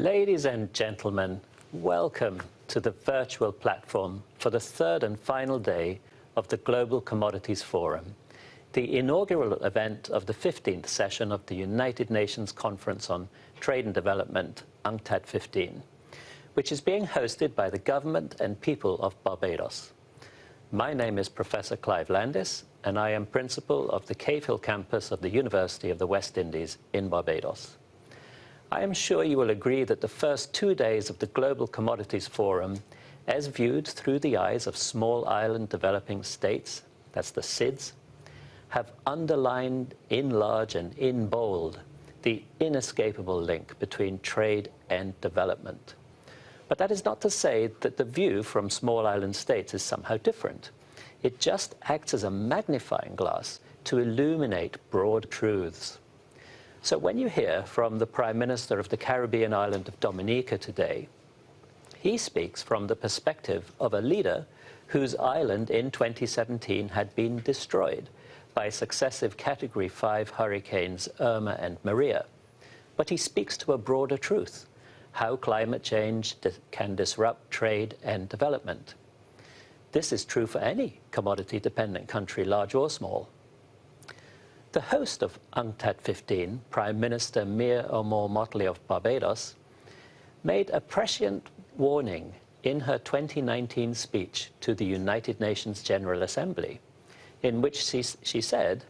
Ladies and gentlemen, welcome to the virtual platform for the third and final day of the Global Commodities Forum, the inaugural event of the 15th session of the United Nations Conference on Trade and Development, UNCTAD 15, which is being hosted by the government and people of Barbados. My name is Professor Clive Landis, and I am principal of the Cave Hill campus of the University of the West Indies in Barbados. I am sure you will agree that the first 2 days of the Global Commodities Forum, as viewed through the eyes of small island developing states, that's the SIDS, have underlined in large and in bold the inescapable link between trade and development. But that is not to say that the view from small island states is somehow different. It just acts as a magnifying glass to illuminate broad truths. So when you hear from the Prime Minister of the Caribbean island of Dominica today, he speaks from the perspective of a leader whose island in 2017 had been destroyed by successive Category 5 hurricanes Irma and Maria. But he speaks to a broader truth, how climate change can disrupt trade and development. This is true for any commodity-dependent country, large or small. The host of UNCTAD 15, Prime Minister Mir Omar Motley of Barbados, made a prescient warning in her 2019 speech to the United Nations General Assembly, in which she said,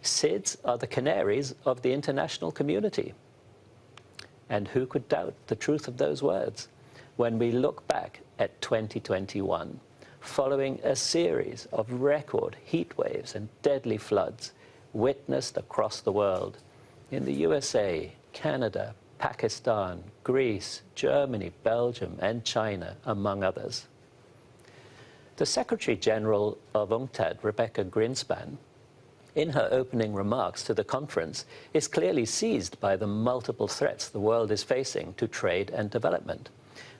SIDS are the canaries of the international community. And who could doubt the truth of those words when we look back at 2021, following a series of record heat waves and deadly floods witnessed across the world in the USA, Canada, Pakistan, Greece, Germany, Belgium, and China, among others. The Secretary-General of UNCTAD, Rebecca Greenspan, in her opening remarks to the conference, is clearly seized by the multiple threats the world is facing to trade and development,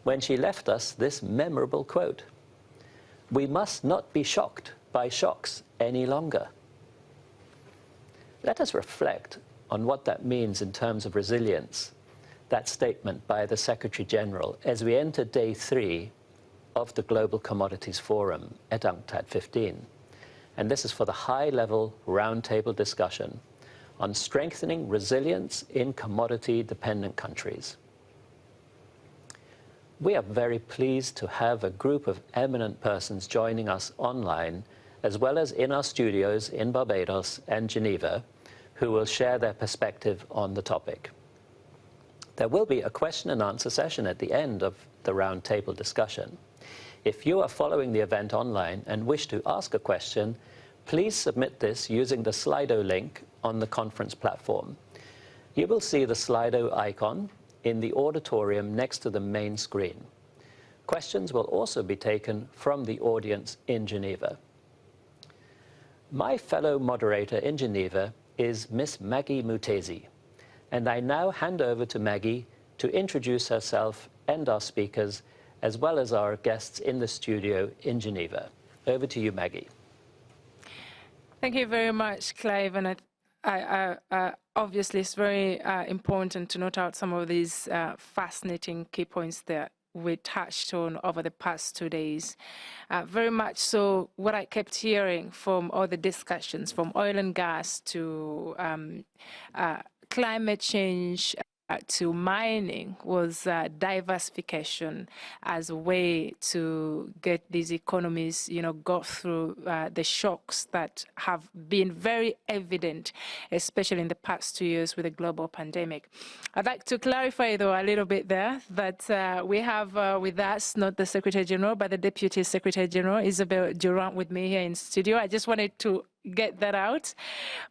when she left us this memorable quote: "We must not be shocked by shocks any longer." Let us reflect on what that means in terms of resilience, that statement by the Secretary-General, as we enter day 3 of the Global Commodities Forum at UNCTAD 15. And this is for the high-level roundtable discussion on strengthening resilience in commodity-dependent countries. We are very pleased to have a group of eminent persons joining us online, as well as in our studios in Barbados and Geneva, who will share their perspective on the topic. There will be a question and answer session at the end of the roundtable discussion. If you are following the event online and wish to ask a question, please submit this using the Slido link on the conference platform. You will see the Slido icon in the auditorium next to the main screen. Questions will also be taken from the audience in Geneva. My fellow moderator in Geneva is Miss Maggie Mutezi, and I now hand over to Maggie to introduce herself and our speakers, as well as our guests in the studio in Geneva. Over to you, Maggie. Thank you very much, Clive. And obviously, it's very important to note out some of these fascinating key points that we touched on over the past 2 days. Very much so, what I kept hearing from all the discussions, from oil and gas to climate change, to mining, was diversification as a way to get these economies, go through the shocks that have been very evident, especially in the past 2 years with the global pandemic. I'd like to clarify, though, a little bit there that we have with us not the Secretary General, but the Deputy Secretary General, Isabel Durant, with me here in studio. I just wanted to get that out.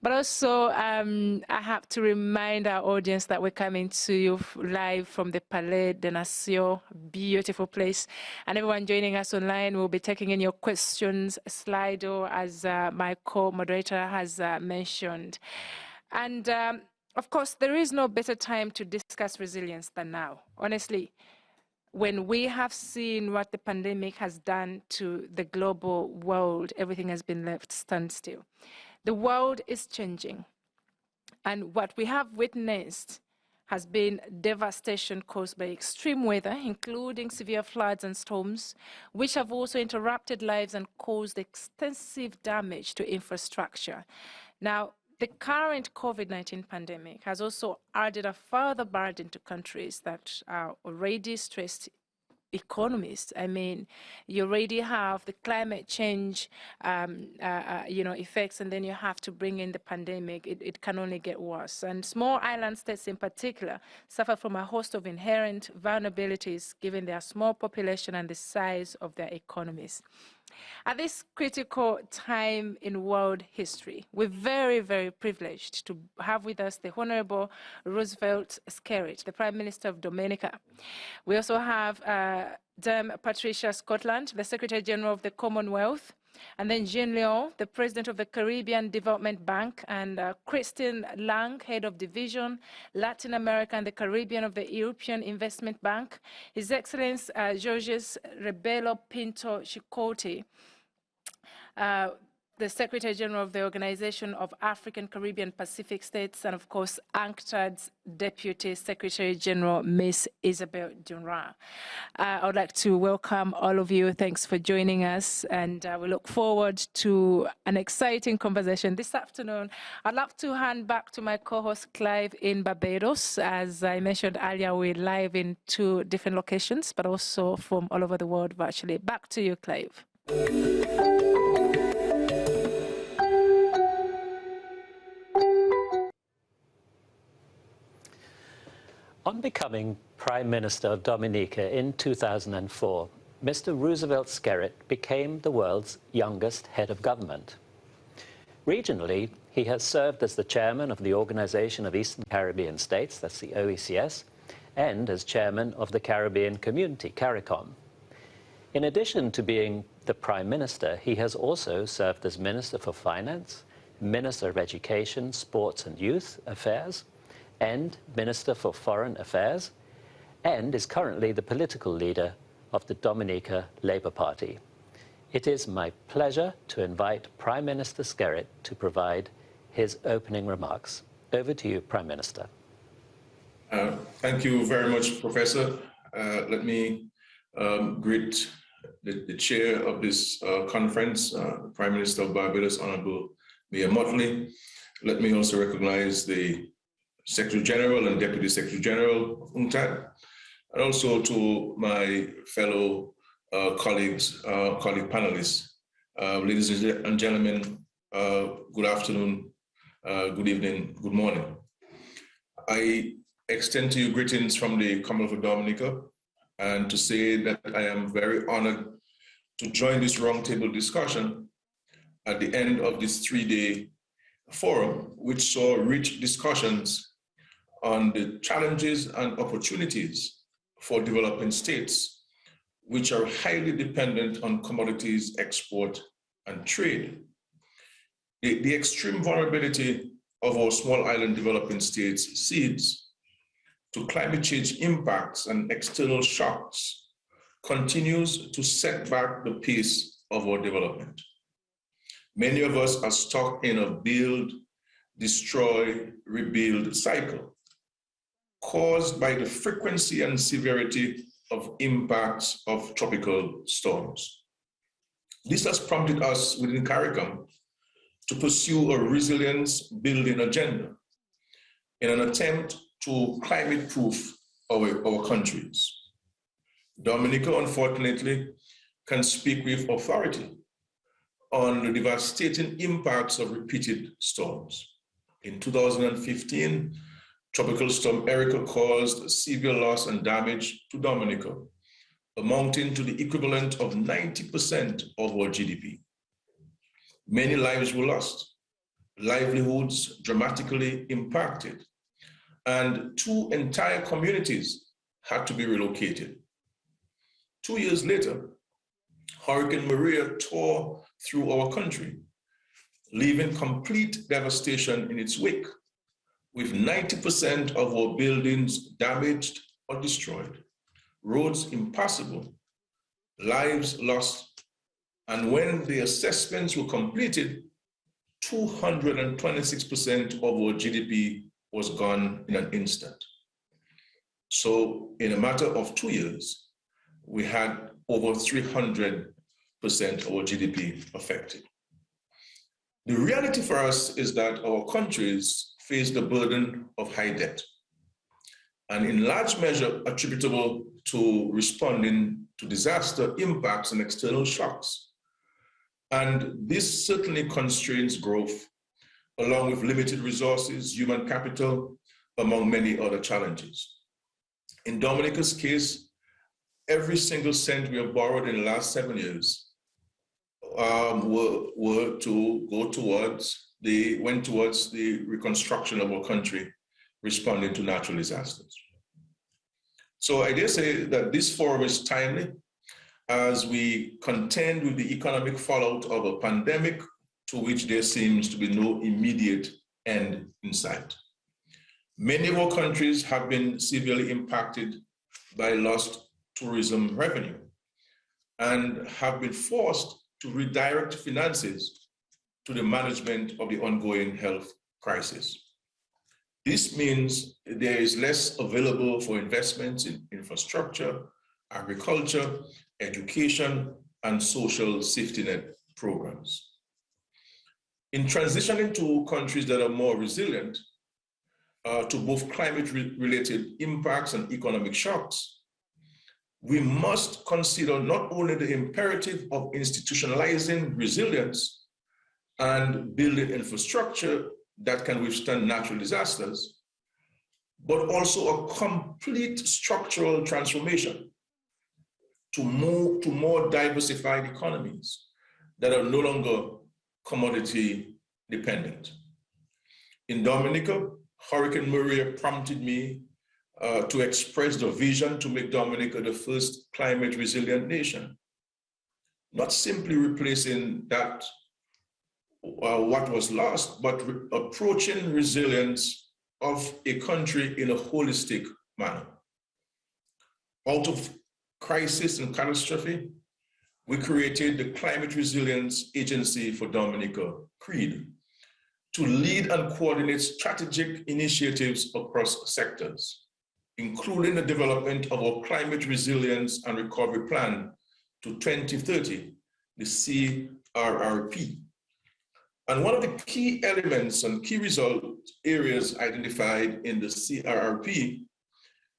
But also, I have to remind our audience that we're coming to you live from the Palais des Nations, beautiful place. And everyone joining us online will be taking in your questions, Slido, as my co-moderator has mentioned. And of course, there is no better time to discuss resilience than now. Honestly, when we have seen what the pandemic has done to the global world, everything has been left standstill. The world is changing. And what we have witnessed has been devastation caused by extreme weather, including severe floods and storms, which have also interrupted lives and caused extensive damage to infrastructure. Now, the current COVID-19 pandemic has also added a further burden to countries that are already stressed economies. I mean, you already have the climate change, effects, and then you have to bring in the pandemic. It can only get worse. And small island states in particular suffer from a host of inherent vulnerabilities given their small population and the size of their economies. At this critical time in world history, we're very, very privileged to have with us the Honourable Roosevelt Scarcity, the Prime Minister of Dominica. We also have Dame Patricia Scotland, the Secretary General of the Commonwealth, and then Jean Leon, the President of the Caribbean Development Bank, and Christine Lang, Head of Division, Latin America and the Caribbean of the European Investment Bank, His Excellency Georges Rebelo Pinto Chikoti, the Secretary General of the Organization of African, Caribbean, Pacific States, and of course, UNCTAD's Deputy Secretary General, Ms. Isabel Dunra. I would like to welcome all of you. Thanks for joining us, and we look forward to an exciting conversation this afternoon. I'd love to hand back to my co-host Clive in Barbados. As I mentioned earlier, we're live in 2 different locations, but also from all over the world virtually. Back to you, Clive. On becoming Prime Minister of Dominica in 2004, Mr. Roosevelt Scarcity became the world's youngest head of government. Regionally, he has served as the chairman of the Organization of Eastern Caribbean States, that's the OECS, and as chairman of the Caribbean Community, CARICOM. In addition to being the Prime Minister, he has also served as Minister for Finance, Minister of Education, Sports and Youth Affairs, and Minister for Foreign Affairs, and is currently the political leader of the Dominica Labour Party. It is my pleasure to invite Prime Minister Scarcity to provide his opening remarks. Over to you, Prime Minister. Thank you very much, Professor. Let me greet the chair of this conference, Prime Minister of Barbados, Honourable Mayor Motley. Let me also recognize the Secretary General and Deputy Secretary General of UNCTAD, and also to my fellow colleague panelists. Ladies and gentlemen, good afternoon, good evening, good morning. I extend to you greetings from the Commonwealth of Dominica, and to say that I am very honored to join this roundtable discussion at the end of this 3-day forum, which saw rich discussions on the challenges and opportunities for developing states, which are highly dependent on commodities export and trade. The extreme vulnerability of our small island developing states cedes to climate change impacts and external shocks continues to set back the pace of our development. Many of us are stuck in a build, destroy, rebuild cycle caused by the frequency and severity of impacts of tropical storms. This has prompted us within CARICOM to pursue a resilience building agenda in an attempt to climate-proof our countries. Dominica, unfortunately, can speak with authority on the devastating impacts of repeated storms. In 2015, Tropical Storm Erica caused severe loss and damage to Dominica, amounting to the equivalent of 90% of our GDP. Many lives were lost, livelihoods dramatically impacted, and 2 entire communities had to be relocated. 2 years later, Hurricane Maria tore through our country, leaving complete devastation in its wake, with 90% of our buildings damaged or destroyed, roads impassable, lives lost, and when the assessments were completed, 226% of our GDP was gone in an instant. So in a matter of 2 years, we had over 300% of our GDP affected. The reality for us is that our countries face the burden of high debt, and in large measure attributable to responding to disaster impacts and external shocks. And this certainly constrains growth, along with limited resources, human capital, among many other challenges. In Dominica's case, every single cent we have borrowed in the last 7 years went towards the reconstruction of our country, responding to natural disasters. So I dare say that this forum is timely as we contend with the economic fallout of a pandemic to which there seems to be no immediate end in sight. Many of our countries have been severely impacted by lost tourism revenue and have been forced to redirect finances to the management of the ongoing health crisis. This means there is less available for investments in infrastructure, agriculture, education, and social safety net programs. In transitioning to countries that are more resilient to both climate-related impacts and economic shocks, we must consider not only the imperative of institutionalizing resilience and building infrastructure that can withstand natural disasters, but also a complete structural transformation to move to more diversified economies that are no longer commodity dependent. In Dominica, Hurricane Maria prompted me to express the vision to make Dominica the first climate resilient nation, not simply replacing that what was lost, but approaching resilience of a country in a holistic manner. Out of crisis and catastrophe, we created the Climate Resilience Agency for Dominica, CREAD, to lead and coordinate strategic initiatives across sectors, including the development of our Climate Resilience and Recovery Plan to 2030, the CRRP. And one of the key elements and key result areas identified in the CRRP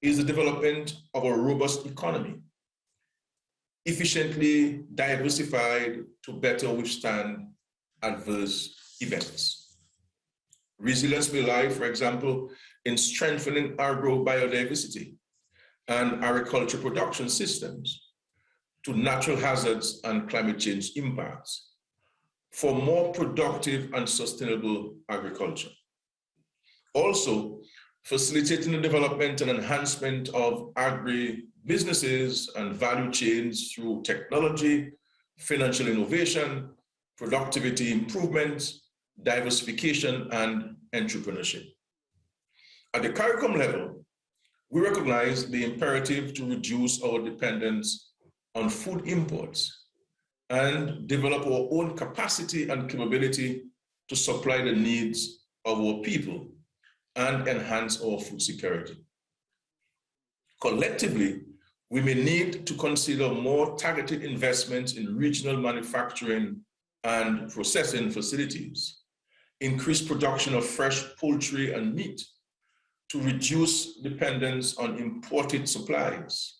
is the development of a robust economy, efficiently diversified to better withstand adverse events. Resilience may lie, for example, in strengthening agrobiodiversity and agriculture production systems to natural hazards and climate change impacts for more productive and sustainable agriculture. Also, facilitating the development and enhancement of agri-businesses and value chains through technology, financial innovation, productivity improvements, diversification, and entrepreneurship. At the CARICOM level, we recognize the imperative to reduce our dependence on food imports and develop our own capacity and capability to supply the needs of our people and enhance our food security. Collectively, we may need to consider more targeted investments in regional manufacturing and processing facilities, increase production of fresh poultry and meat to reduce dependence on imported supplies,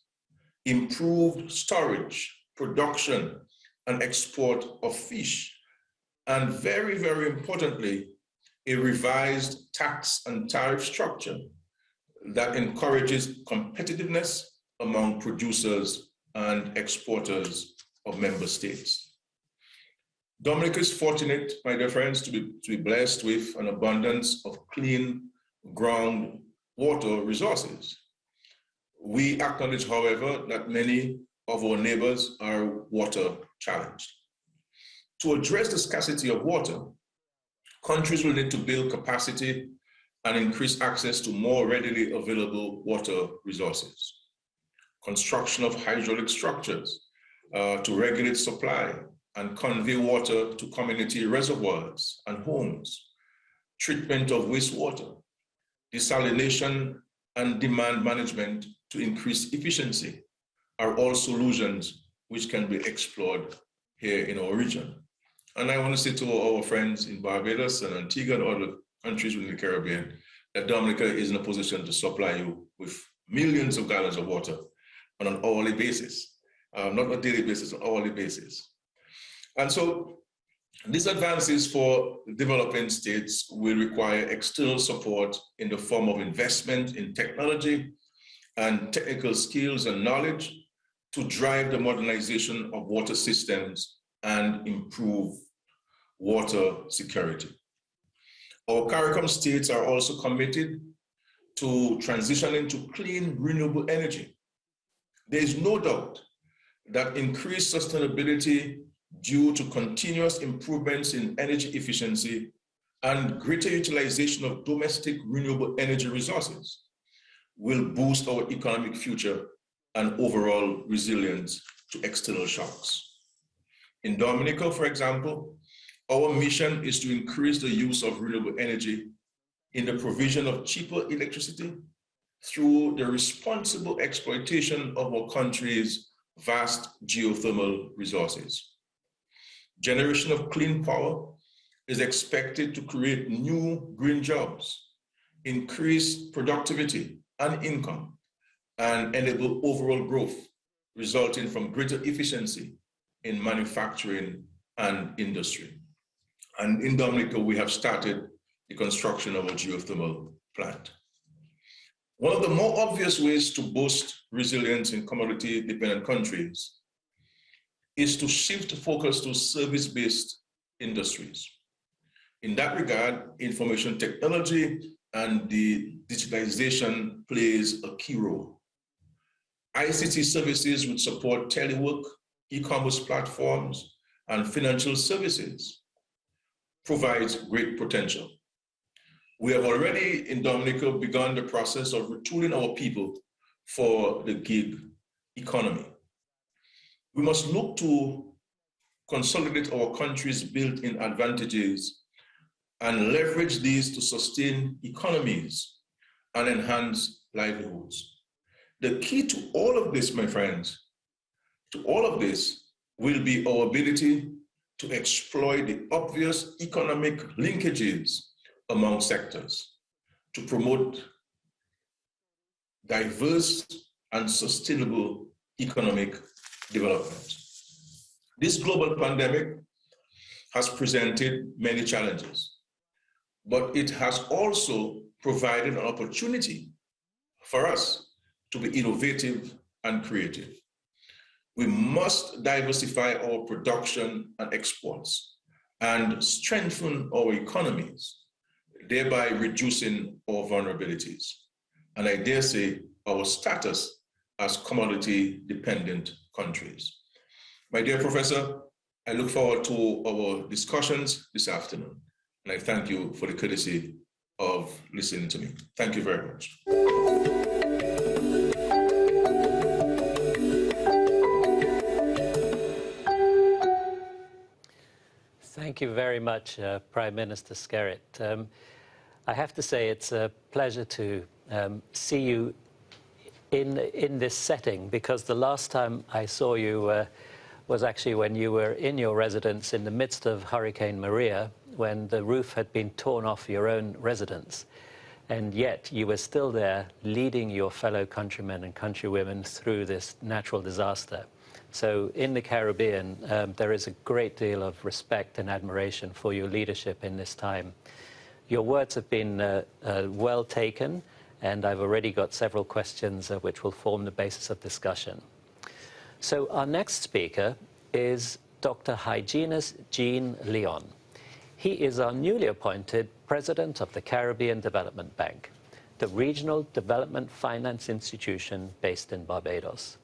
improved storage, production, and export of fish, and very, very importantly, a revised tax and tariff structure that encourages competitiveness among producers and exporters of member states. Dominica is fortunate, my dear friends, to be blessed with an abundance of clean groundwater resources. We acknowledge, however, that many of our neighbors are water challenged. To address the scarcity of water, countries will need to build capacity and increase access to more readily available water resources. Construction of hydraulic structures to regulate supply and convey water to community reservoirs and homes, treatment of wastewater, desalination and demand management to increase efficiency are all solutions which can be explored here in our region. And I want to say to our friends in Barbados and Antigua and other countries within the Caribbean that Dominica is in a position to supply you with millions of gallons of water on an hourly basis, not a daily basis, an hourly basis. And so these advances for developing states will require external support in the form of investment in technology and technical skills and knowledge to drive the modernization of water systems and improve water security. Our CARICOM states are also committed to transitioning to clean, renewable energy. There is no doubt that increased sustainability due to continuous improvements in energy efficiency and greater utilization of domestic renewable energy resources will boost our economic future and overall resilience to external shocks. In Dominica, for example, our mission is to increase the use of renewable energy in the provision of cheaper electricity through the responsible exploitation of our country's vast geothermal resources. Generation of clean power is expected to create new green jobs, increase productivity and income, and enable overall growth resulting from greater efficiency in manufacturing and industry. And in Dominica, we have started the construction of a geothermal plant. One of the more obvious ways to boost resilience in commodity-dependent countries is to shift focus to service-based industries. In that regard, information technology and the digitalization plays a key role. ICT services would support telework, e-commerce platforms, and financial services, provides great potential. We have already in Dominica begun the process of retooling our people for the gig economy. We must look to consolidate our country's built-in advantages and leverage these to sustain economies and enhance livelihoods. The key to all of this, my friends, to all of this will be our ability to exploit the obvious economic linkages among sectors to promote diverse and sustainable economic development. This global pandemic has presented many challenges, but it has also provided an opportunity for us to be innovative and creative. We must diversify our production and exports and strengthen our economies, thereby reducing our vulnerabilities, and I dare say our status as commodity-dependent countries. My dear Professor, I look forward to our discussions this afternoon, and I thank you for the courtesy of listening to me. Thank you very much. Thank you very much, Prime Minister Skerritt. I have to say it's a pleasure to see you in this setting, because the last time I saw you was actually when you were in your residence in the midst of Hurricane Maria, when the roof had been torn off your own residence. And yet you were still there leading your fellow countrymen and countrywomen through this natural disaster. So in the Caribbean, there is a great deal of respect and admiration for your leadership in this time. Your words have been well taken, and I've already got several questions which will form the basis of discussion. So our next speaker is Dr. Hyginus Jean Leon. He is our newly appointed President of the Caribbean Development Bank, the regional development finance institution based in Barbados.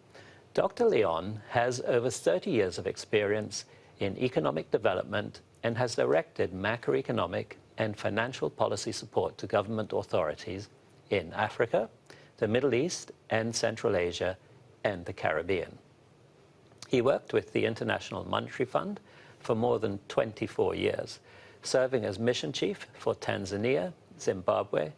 Dr. Leon has over 30 years of experience in economic development and has directed macroeconomic and financial policy support to government authorities in Africa, the Middle East and Central Asia, and the Caribbean. He worked with the International Monetary Fund for more than 24 years, serving as mission chief for Tanzania, Zimbabwe,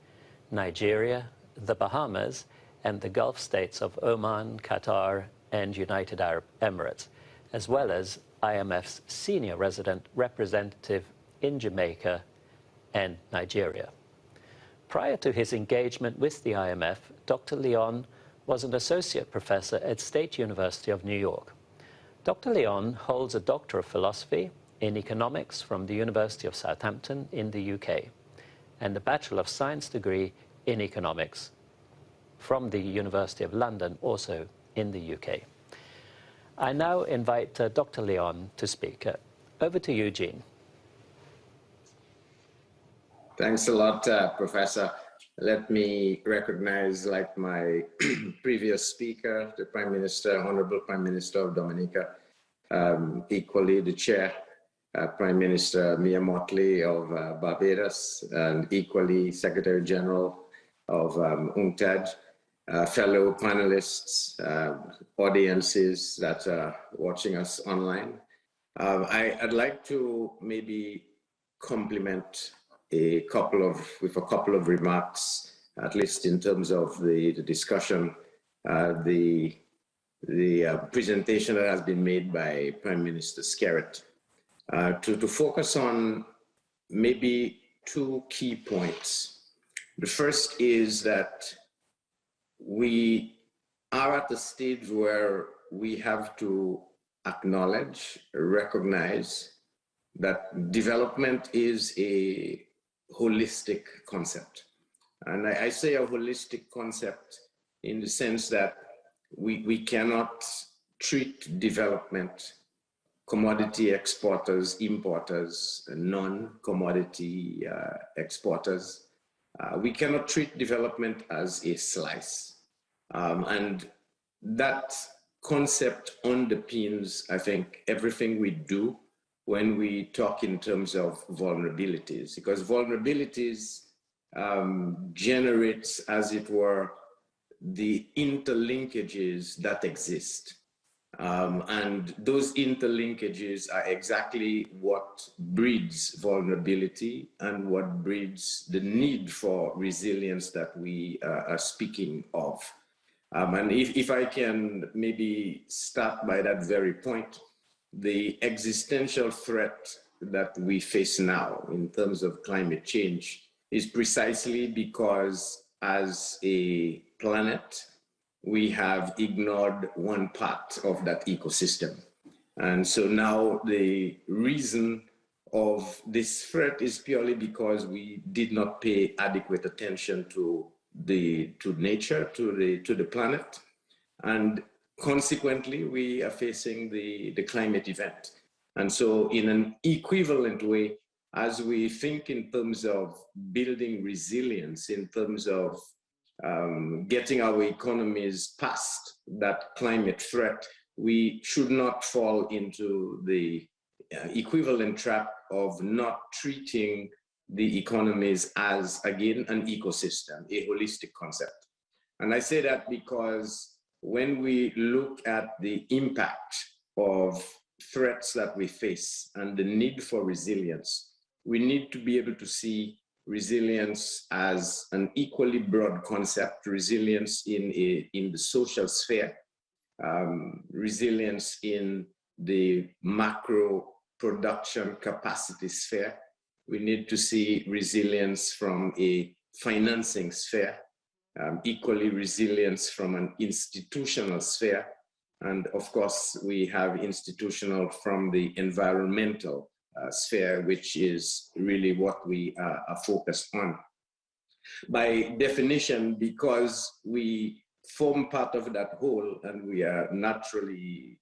Nigeria, the Bahamas, and the Gulf states of Oman, Qatar, and United Arab Emirates, as well as IMF's senior resident representative in Jamaica and Nigeria. Prior to his engagement with the IMF, Dr. Leon was an associate professor at State University of New York. Dr. Leon holds a Doctor of Philosophy in Economics from the University of Southampton in the UK, and a Bachelor of Science degree in Economics from the University of London, also in the UK. I now invite Dr. Leon to speak. Over to you, Jean. Thanks a lot, Professor. Let me recognize, like my previous speaker, the Prime Minister, Honourable Prime Minister of Dominica, equally the Chair, Prime Minister Mia Mottley of Barbados, and equally Secretary General of UNCTAD, fellow panelists, audiences that are watching us online. I'd like to maybe compliment with a couple of remarks, at least in terms of the discussion, the presentation that has been made by Prime Minister Scarcity, to focus on maybe two key points. The first is that we are at a stage where we have to acknowledge, recognize that development is a holistic concept. And I say a holistic concept in the sense that we cannot treat development, commodity exporters, importers, non-commodity exporters. We cannot treat development as a slice. And that concept underpins, I think, everything we do when we talk in terms of vulnerabilities, because vulnerabilities generates, as it were, the interlinkages that exist. And those interlinkages are exactly what breeds vulnerability and what breeds the need for resilience that we are speaking of. And if I can maybe start by that very point, the existential threat that we face now in terms of climate change is precisely because as a planet, we have ignored one part of that ecosystem. And so now the reason of this threat is purely because we did not pay adequate attention to nature, to the planet. And consequently, we are facing the climate event. And so in an equivalent way, as we think in terms of building resilience, in terms of getting our economies past that climate threat, we should not fall into the equivalent trap of not treating the economies as, again, an ecosystem, a holistic concept. And I say that because when we look at the impact of threats that we face and the need for resilience, we need to be able to see resilience as an equally broad concept, resilience in the social sphere, resilience in the macro production capacity sphere. We need to see resilience from a financing sphere, equally resilience from an institutional sphere. And of course, we have institutional from the environmental sphere, which is really what we are focused on. By definition, because we form part of that whole and we are naturally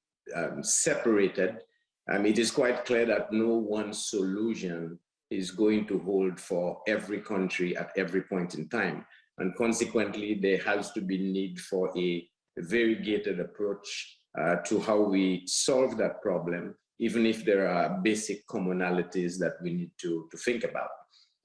separated, it is quite clear that no one solution is going to hold for every country at every point in time. And consequently, there has to be need for a variegated approach to how we solve that problem, even if there are basic commonalities that we need to think about.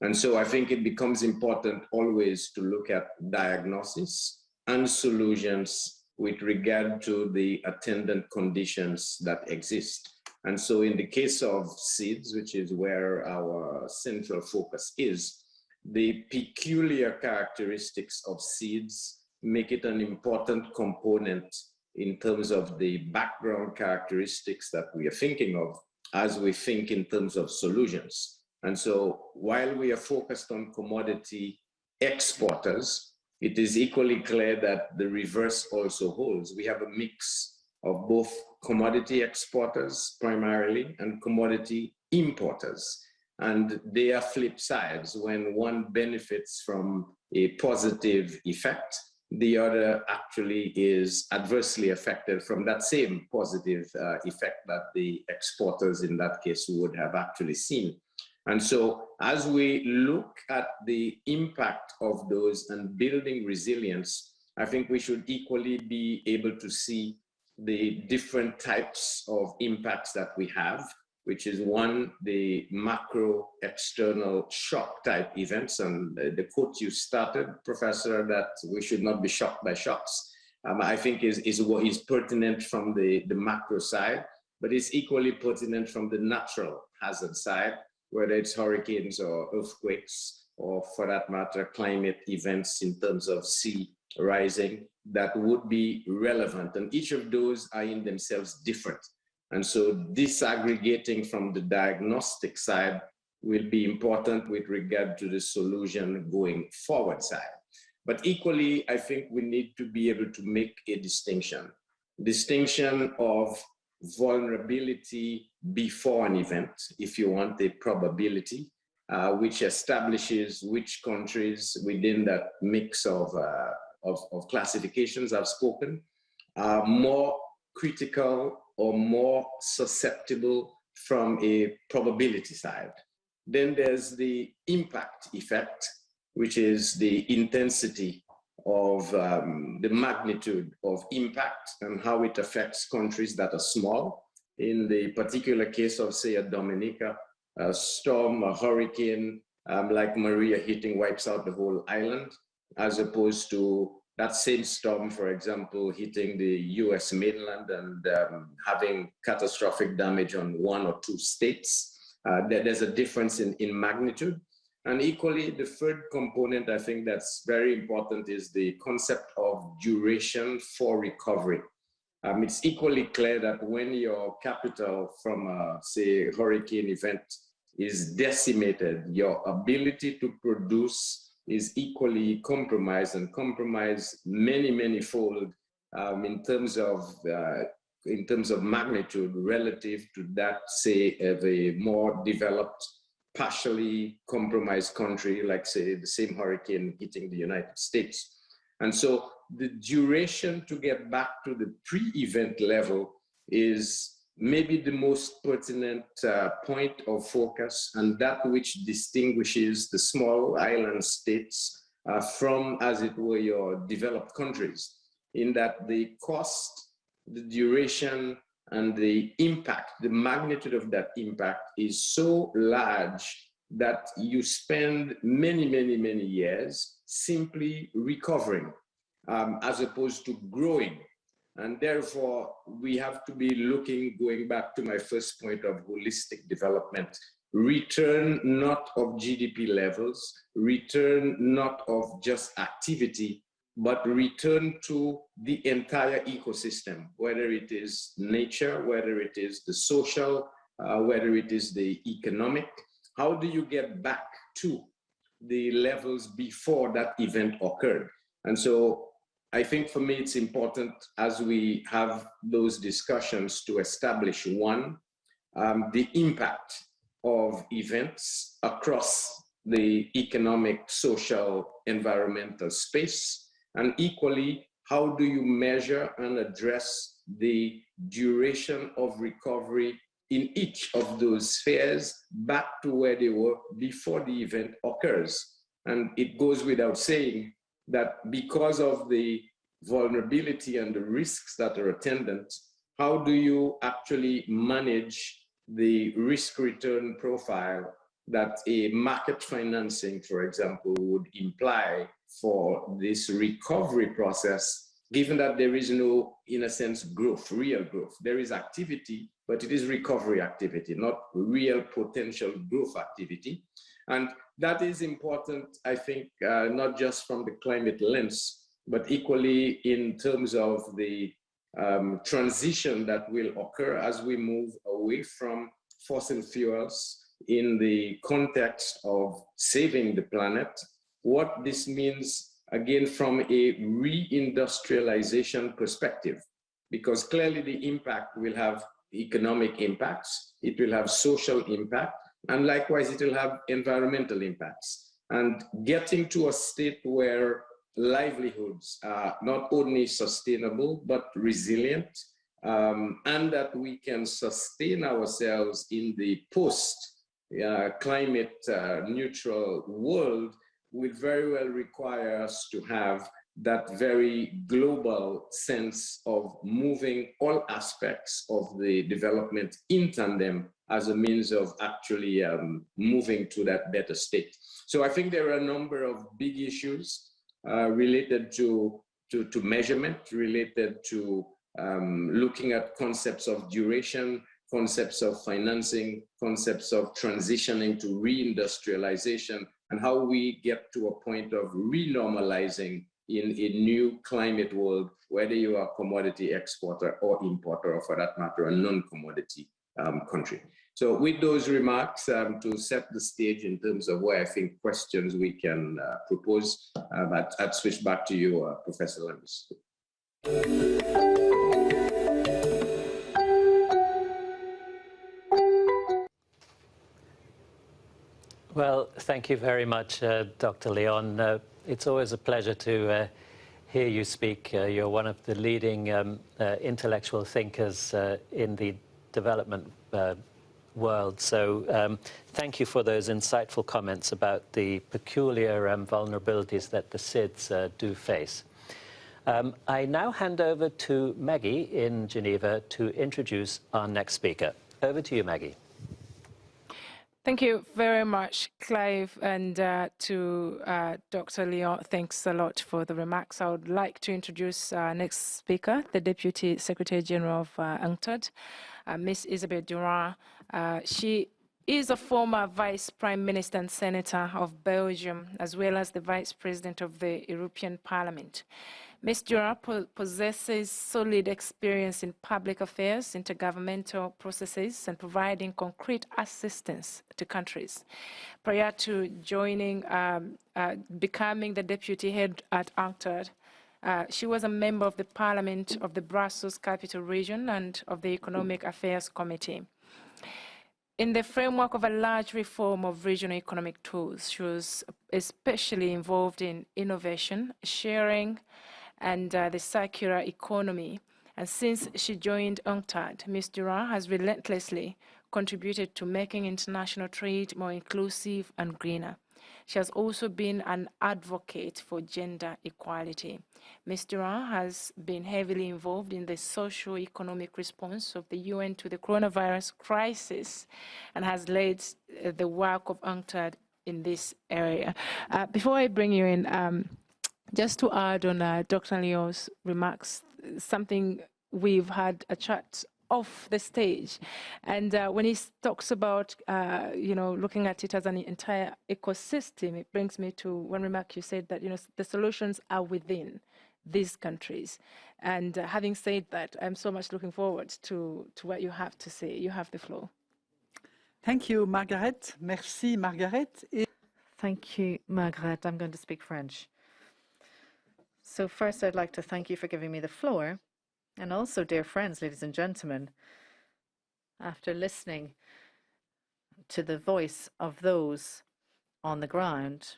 And so I think it becomes important always to look at diagnosis and solutions with regard to the attendant conditions that exist. And so in the case of seeds, which is where our central focus is, the peculiar characteristics of seeds make it an important component in terms of the background characteristics that we are thinking of as we think in terms of solutions. And so while we are focused on commodity exporters, it is equally clear that the reverse also holds. We have a mix of both commodity exporters primarily and commodity importers. And they are flip sides. When one benefits from a positive effect, the other actually is adversely affected from that same positive effect that the exporters in that case would have actually seen. And so as we look at the impact of those and building resilience, I think we should equally be able to see the different types of impacts that we have, which is one, the macro external shock type events. And the quote you started, Professor, that we should not be shocked by shocks, I think is what is pertinent from the macro side, but it's equally pertinent from the natural hazard side, whether it's hurricanes or earthquakes, or for that matter, climate events in terms of sea rising that would be relevant. And each of those are in themselves different. And so disaggregating from the diagnostic side will be important with regard to the solution going forward side. But equally, I think we need to be able to make a distinction of vulnerability before an event, if you want a probability, which establishes which countries within that mix of classifications I've spoken are more critical or more susceptible from a probability side. Then there's the impact effect, which is the intensity of the magnitude of impact and how it affects countries that are small. In the particular case of, say, a Dominica, a storm, a hurricane like Maria hitting wipes out the whole island, as opposed to that same storm, for example, hitting the US mainland and having catastrophic damage on one or two states. There's a difference in magnitude. And equally, the third component I think that's very important is the concept of duration for recovery. It's equally clear that when your capital from, say, hurricane event is decimated, your ability to produce is equally compromised, and compromised many-fold in terms of magnitude relative to that, say, of a more developed, partially compromised country, like, say, the same hurricane hitting the United States. And so the duration to get back to the pre-event level is maybe the most pertinent point of focus, and that which distinguishes the small island states from, as it were, your developed countries, in that the cost, the duration, and the impact, the magnitude of that impact is so large that you spend many years simply recovering as opposed to growing. And therefore, we have to be looking, going back to my first point of holistic development, return not of GDP levels, return not of just activity, but return to the entire ecosystem, whether it is nature, whether it is the social, whether it is the economic. How do you get back to the levels before that event occurred? And so I think for me, it's important as we have those discussions to establish, one, the impact of events across the economic, social, environmental space, and equally, how do you measure and address the duration of recovery in each of those spheres back to where they were before the event occurs? And it goes without saying that because of the vulnerability and the risks that are attendant, how do you actually manage the risk return profile that a market financing, for example, would imply for this recovery process, given that there is no, in a sense, growth, real growth. There is activity, but it is recovery activity, not real potential growth activity. And that is important, I think, not just from the climate lens, but equally in terms of the transition that will occur as we move away from fossil fuels in the context of saving the planet, what this means, again, from a reindustrialization perspective, because clearly the impact will have economic impacts, it will have social impact, and likewise it will have environmental impacts. And getting to a state where livelihoods are not only sustainable, but resilient, and that we can sustain ourselves in the post-climate neutral world will very well require us to have that very global sense of moving all aspects of the development in tandem as a means of actually moving to that better state. So I think there are a number of big issues related to measurement, related to looking at concepts of duration, concepts of financing, concepts of transitioning to reindustrialization, and how we get to a point of renormalizing in a new climate world, whether you are a commodity exporter or importer, or for that matter, a non-commodity country. So with those remarks, to set the stage in terms of where I think questions we can propose, I'd switch back to you, Professor Lambis. Well, thank you very much, Dr. Leon. It's always a pleasure to hear you speak. You're one of the leading intellectual thinkers in the development world. So thank you for those insightful comments about the peculiar vulnerabilities that the SIDS do face. I now hand over to Maggie in Geneva to introduce our next speaker. Over to you, Maggie. Thank you very much, Clive, and to Dr. Leon, thanks a lot for the remarks. I would like to introduce our next speaker, the Deputy Secretary General of UNCTAD, Ms. Isabelle Durand. She is a former Vice Prime Minister and Senator of Belgium, as well as the Vice President of the European Parliament. Ms. Durand possesses solid experience in public affairs, intergovernmental processes, and providing concrete assistance to countries. Prior to joining, becoming the deputy head at UNCTAD, she was a member of the Parliament of the Brussels Capital Region and of the Economic Affairs Committee. In the framework of a large reform of regional economic tools, she was especially involved in innovation, sharing, and the circular economy. And since she joined UNCTAD, Ms. Durand has relentlessly contributed to making international trade more inclusive and greener. She has also been an advocate for gender equality. Ms. Durand has been heavily involved in the socio-economic response of the UN to the coronavirus crisis and has led the work of UNCTAD in this area. Before I bring you in, just to add on Dr. Leon's remarks, something we've had a chat off the stage, and when he talks about looking at it as an entire ecosystem, it brings me to one remark you said, that the solutions are within these countries. And having said that, I'm so much looking forward to what you have to say. You have the floor. Thank you, Margaret. Merci, Margaret. Thank you, Margaret. I'm going to speak French. So first, I'd like to thank you for giving me the floor. And also, dear friends, ladies and gentlemen, after listening to the voice of those on the ground,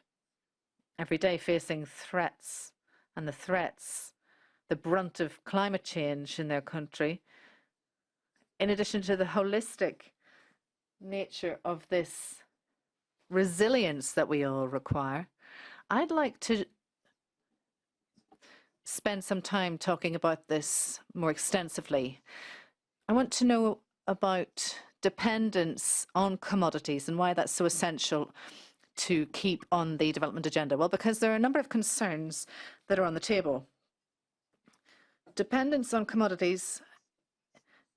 every day facing threats, and the brunt of climate change in their country, in addition to the holistic nature of this resilience that we all require, I'd like to spend some time talking about this more extensively. I want to know about dependence on commodities and why that's so essential to keep on the development agenda. Well, because there are a number of concerns that are on the table. Dependence on commodities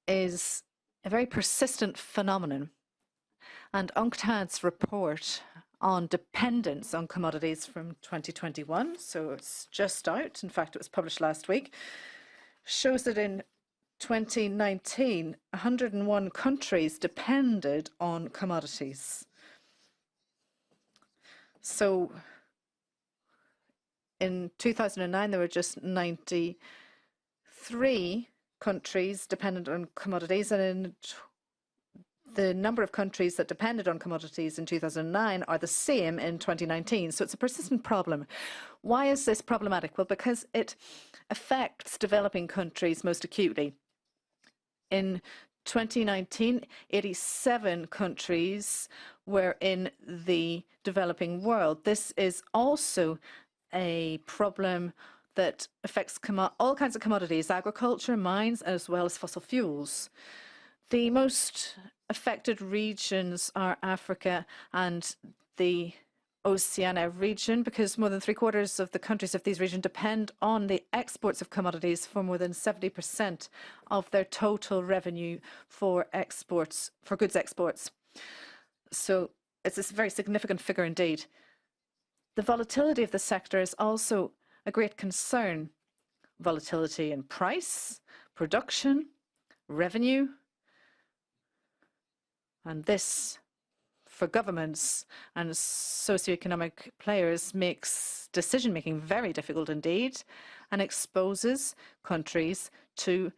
is a very persistent phenomenon, and UNCTAD's report on dependence on commodities from 2021, so it's just out. In fact, it was published last week, shows that in 2019, 101 countries depended on commodities. So in 2009, there were just 93 countries dependent on commodities, and in the number of countries that depended on commodities in 2009 are the same in 2019. So it's a persistent problem. Why is this problematic? Well, because it affects developing countries most acutely. In 2019, 87 countries were in the developing world. This is also a problem that affects all kinds of commodities, agriculture, mines, as well as fossil fuels. The most affected regions are Africa and the Oceania region, because more than 3/4 of the countries of these regions depend on the exports of commodities for more than 70% of their total revenue for exports, for goods exports. So it's a very significant figure indeed. The volatility of the sector is also a great concern. Volatility in price, production, revenue, and this, for governments and socioeconomic players, makes decision-making very difficult indeed and exposes countries to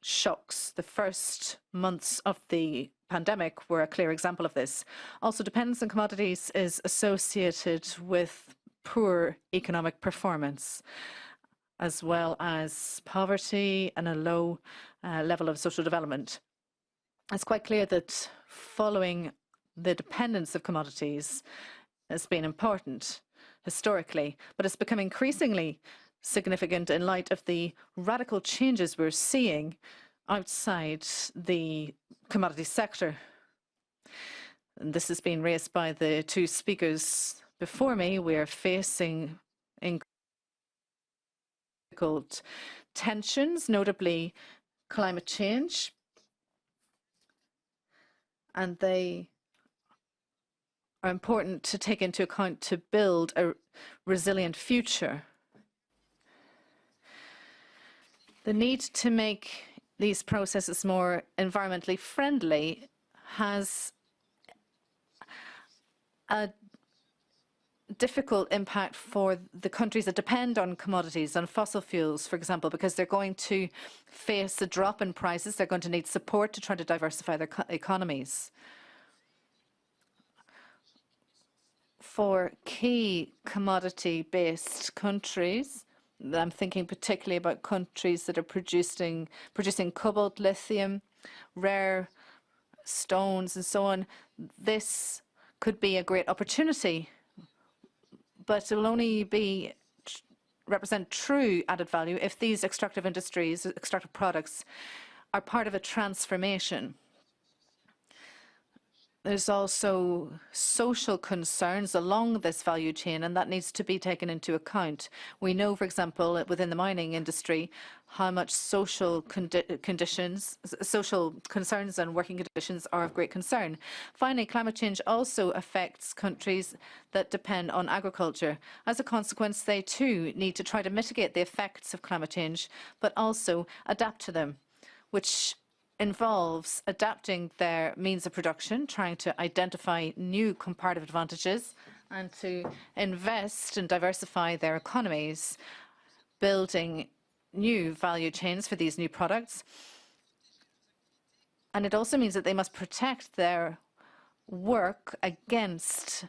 shocks. The first months of the pandemic were a clear example of this. Also, dependence on commodities is associated with poor economic performance, as well as poverty and a low level of social development. It's quite clear that following the dependence of commodities has been important historically, but it's become increasingly significant in light of the radical changes we're seeing outside the commodity sector. And this has been raised by the two speakers before me. We are facing difficult tensions, notably climate change, and they are important to take into account to build a resilient future. The need to make these processes more environmentally friendly has a difficult impact for the countries that depend on commodities, on fossil fuels, for example, because they're going to face a drop in prices. They're going to need support to try to diversify their economies. For key commodity-based countries, I'm thinking particularly about countries that are producing cobalt, lithium, rare stones, and so on, this could be a great opportunity, but it will only represent true added value if these extractive industries, extractive products, are part of a transformation. There's also social concerns along this value chain, and that needs to be taken into account. We know, for example, within the mining industry, how much social concerns and working conditions are of great concern. Finally, climate change also affects countries that depend on agriculture. As a consequence, they too need to try to mitigate the effects of climate change, but also adapt to them, which involves adapting their means of production, trying to identify new comparative advantages, and to invest and diversify their economies, building new value chains for these new products. And it also means that they must protect their work against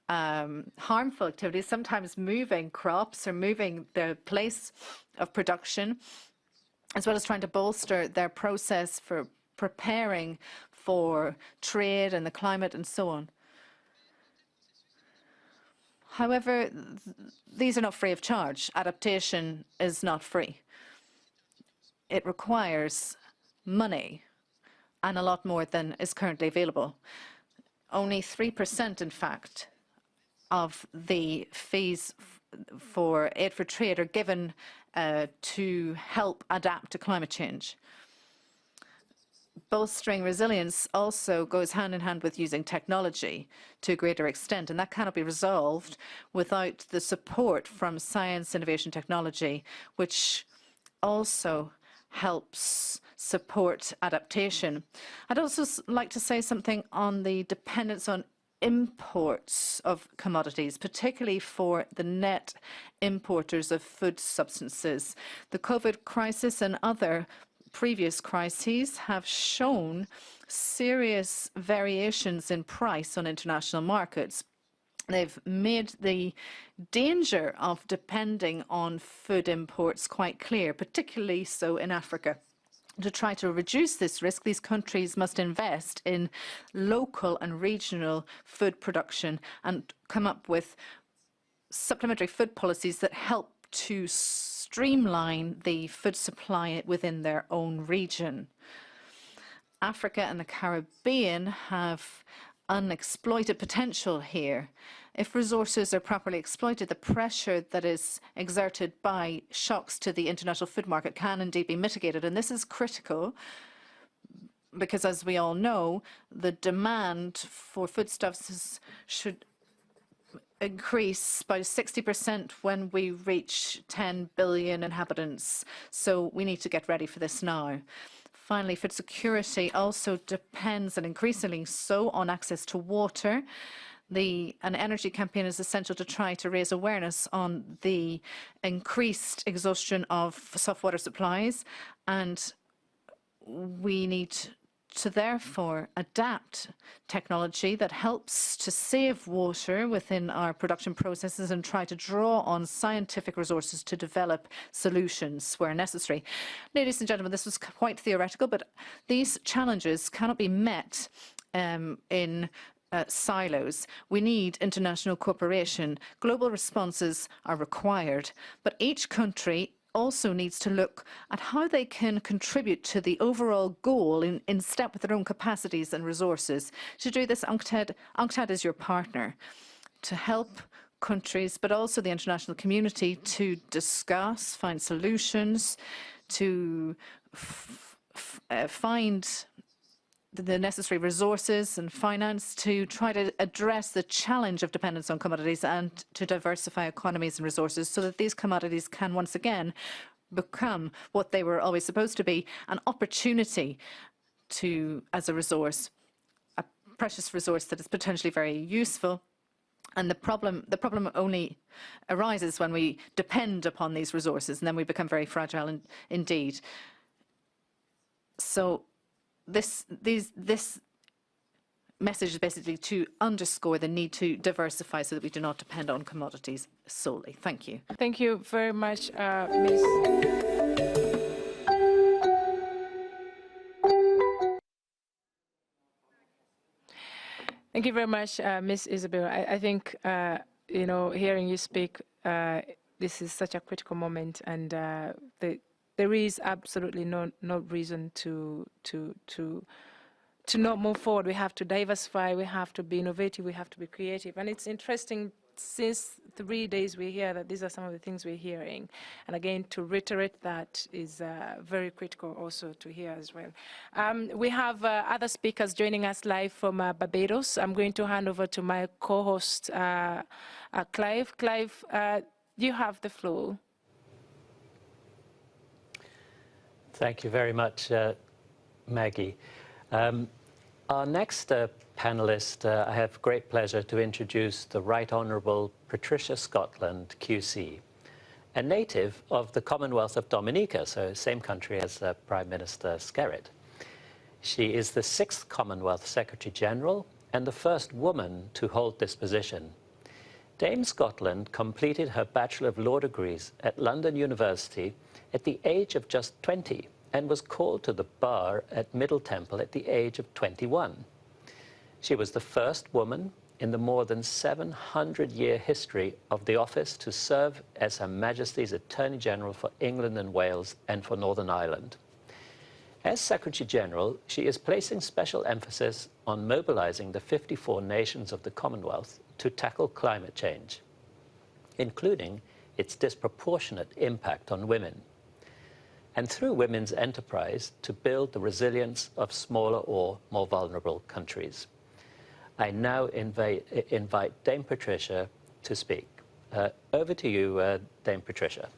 harmful activities, sometimes moving crops or moving their place of production, as well as trying to bolster their process for preparing for trade and the climate and so on. However, these are not free of charge. Adaptation is not free. It requires money and a lot more than is currently available. Only 3%, in fact, of the fees for aid for trade are given to help adapt to climate change. bolstering resilience also goes hand in hand with using technology to a greater extent, and that cannot be resolved without the support from science, innovation, technology, which also helps support adaptation. I'd also like to say something on the dependence on imports of commodities, particularly for the net importers of food substances. The COVID crisis and other previous crises have shown serious variations in price on international markets. They've made the danger of depending on food imports quite clear, particularly so in Africa. To try to reduce this risk, these countries must invest in local and regional food production and come up with supplementary food policies that help to streamline the food supply within their own region. Africa and the Caribbean have unexploited potential here. If resources are properly exploited, the pressure that is exerted by shocks to the international food market can indeed be mitigated. And this is critical because, as we all know, the demand for foodstuffs should increase by 60% when we reach 10 billion inhabitants. So we need to get ready for this now. Finally, food security also depends, and increasingly so, on access to water. An energy campaign is essential to try to raise awareness on the increased exhaustion of soft water supplies, and we need to therefore adapt technology that helps to save water within our production processes and try to draw on scientific resources to develop solutions where necessary. Ladies and gentlemen, this was quite theoretical, but these challenges cannot be met in silos. We need international cooperation. Global responses are required, but each country also needs to look at how they can contribute to the overall goal in step with their own capacities and resources. To do this, UNCTAD is your partner to help countries, but also the international community, to discuss, find solutions, to find the necessary resources and finance to try to address the challenge of dependence on commodities and to diversify economies and resources so that these commodities can once again become what they were always supposed to be, an opportunity as a resource, a precious resource that is potentially very useful. And the problem only arises when we depend upon these resources, and then we become very fragile indeed. So this message is basically to underscore the need to diversify so that we do not depend on commodities solely. Thank you. Thank you very much, Ms. Thank you very much, Ms. Isabel. I think, hearing you speak, this is such a critical moment, and there is absolutely no reason to not move forward. We have to diversify, we have to be innovative, we have to be creative. And it's interesting, since 3 days we hear that these are some of the things we're hearing. And again, to reiterate that is very critical also to hear as well. We have other speakers joining us live from Barbados. I'm going to hand over to my co-host, Clive. Clive, you have the floor. Thank you very much, Maggie. Our next panelist, I have great pleasure to introduce the Right Honourable Patricia Scotland, QC, a native of the Commonwealth of Dominica, so same country as Prime Minister Scarcity. She is the 6th Commonwealth Secretary-General and the first woman to hold this position. Dame Scotland completed her Bachelor of Law degrees at London University at the age of just 20 and was called to the bar at Middle Temple at the age of 21. She was the first woman in the more than 700-year history of the office to serve as Her Majesty's Attorney General for England and Wales and for Northern Ireland. As Secretary-General, she is placing special emphasis on mobilizing the 54 nations of the Commonwealth to tackle climate change, including its disproportionate impact on women. and through women's enterprise to build the resilience of smaller or more vulnerable countries. I now invite Dame Patricia to speak. Over to you, Dame Patricia.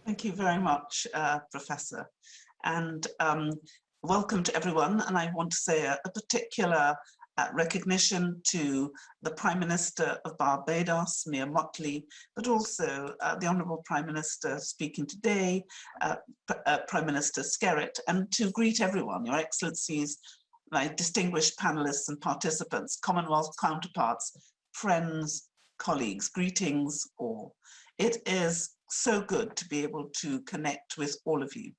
Thank you very much, Professor, and welcome to everyone. And I want to say a particular recognition to the Prime Minister of Barbados, Mia Mottley, but also the Honourable Prime Minister speaking today, Prime Minister Scarcity, and to greet everyone, Your Excellencies, my distinguished panelists and participants, Commonwealth counterparts, friends, colleagues, greetings all. It is so good to be able to connect with all of you.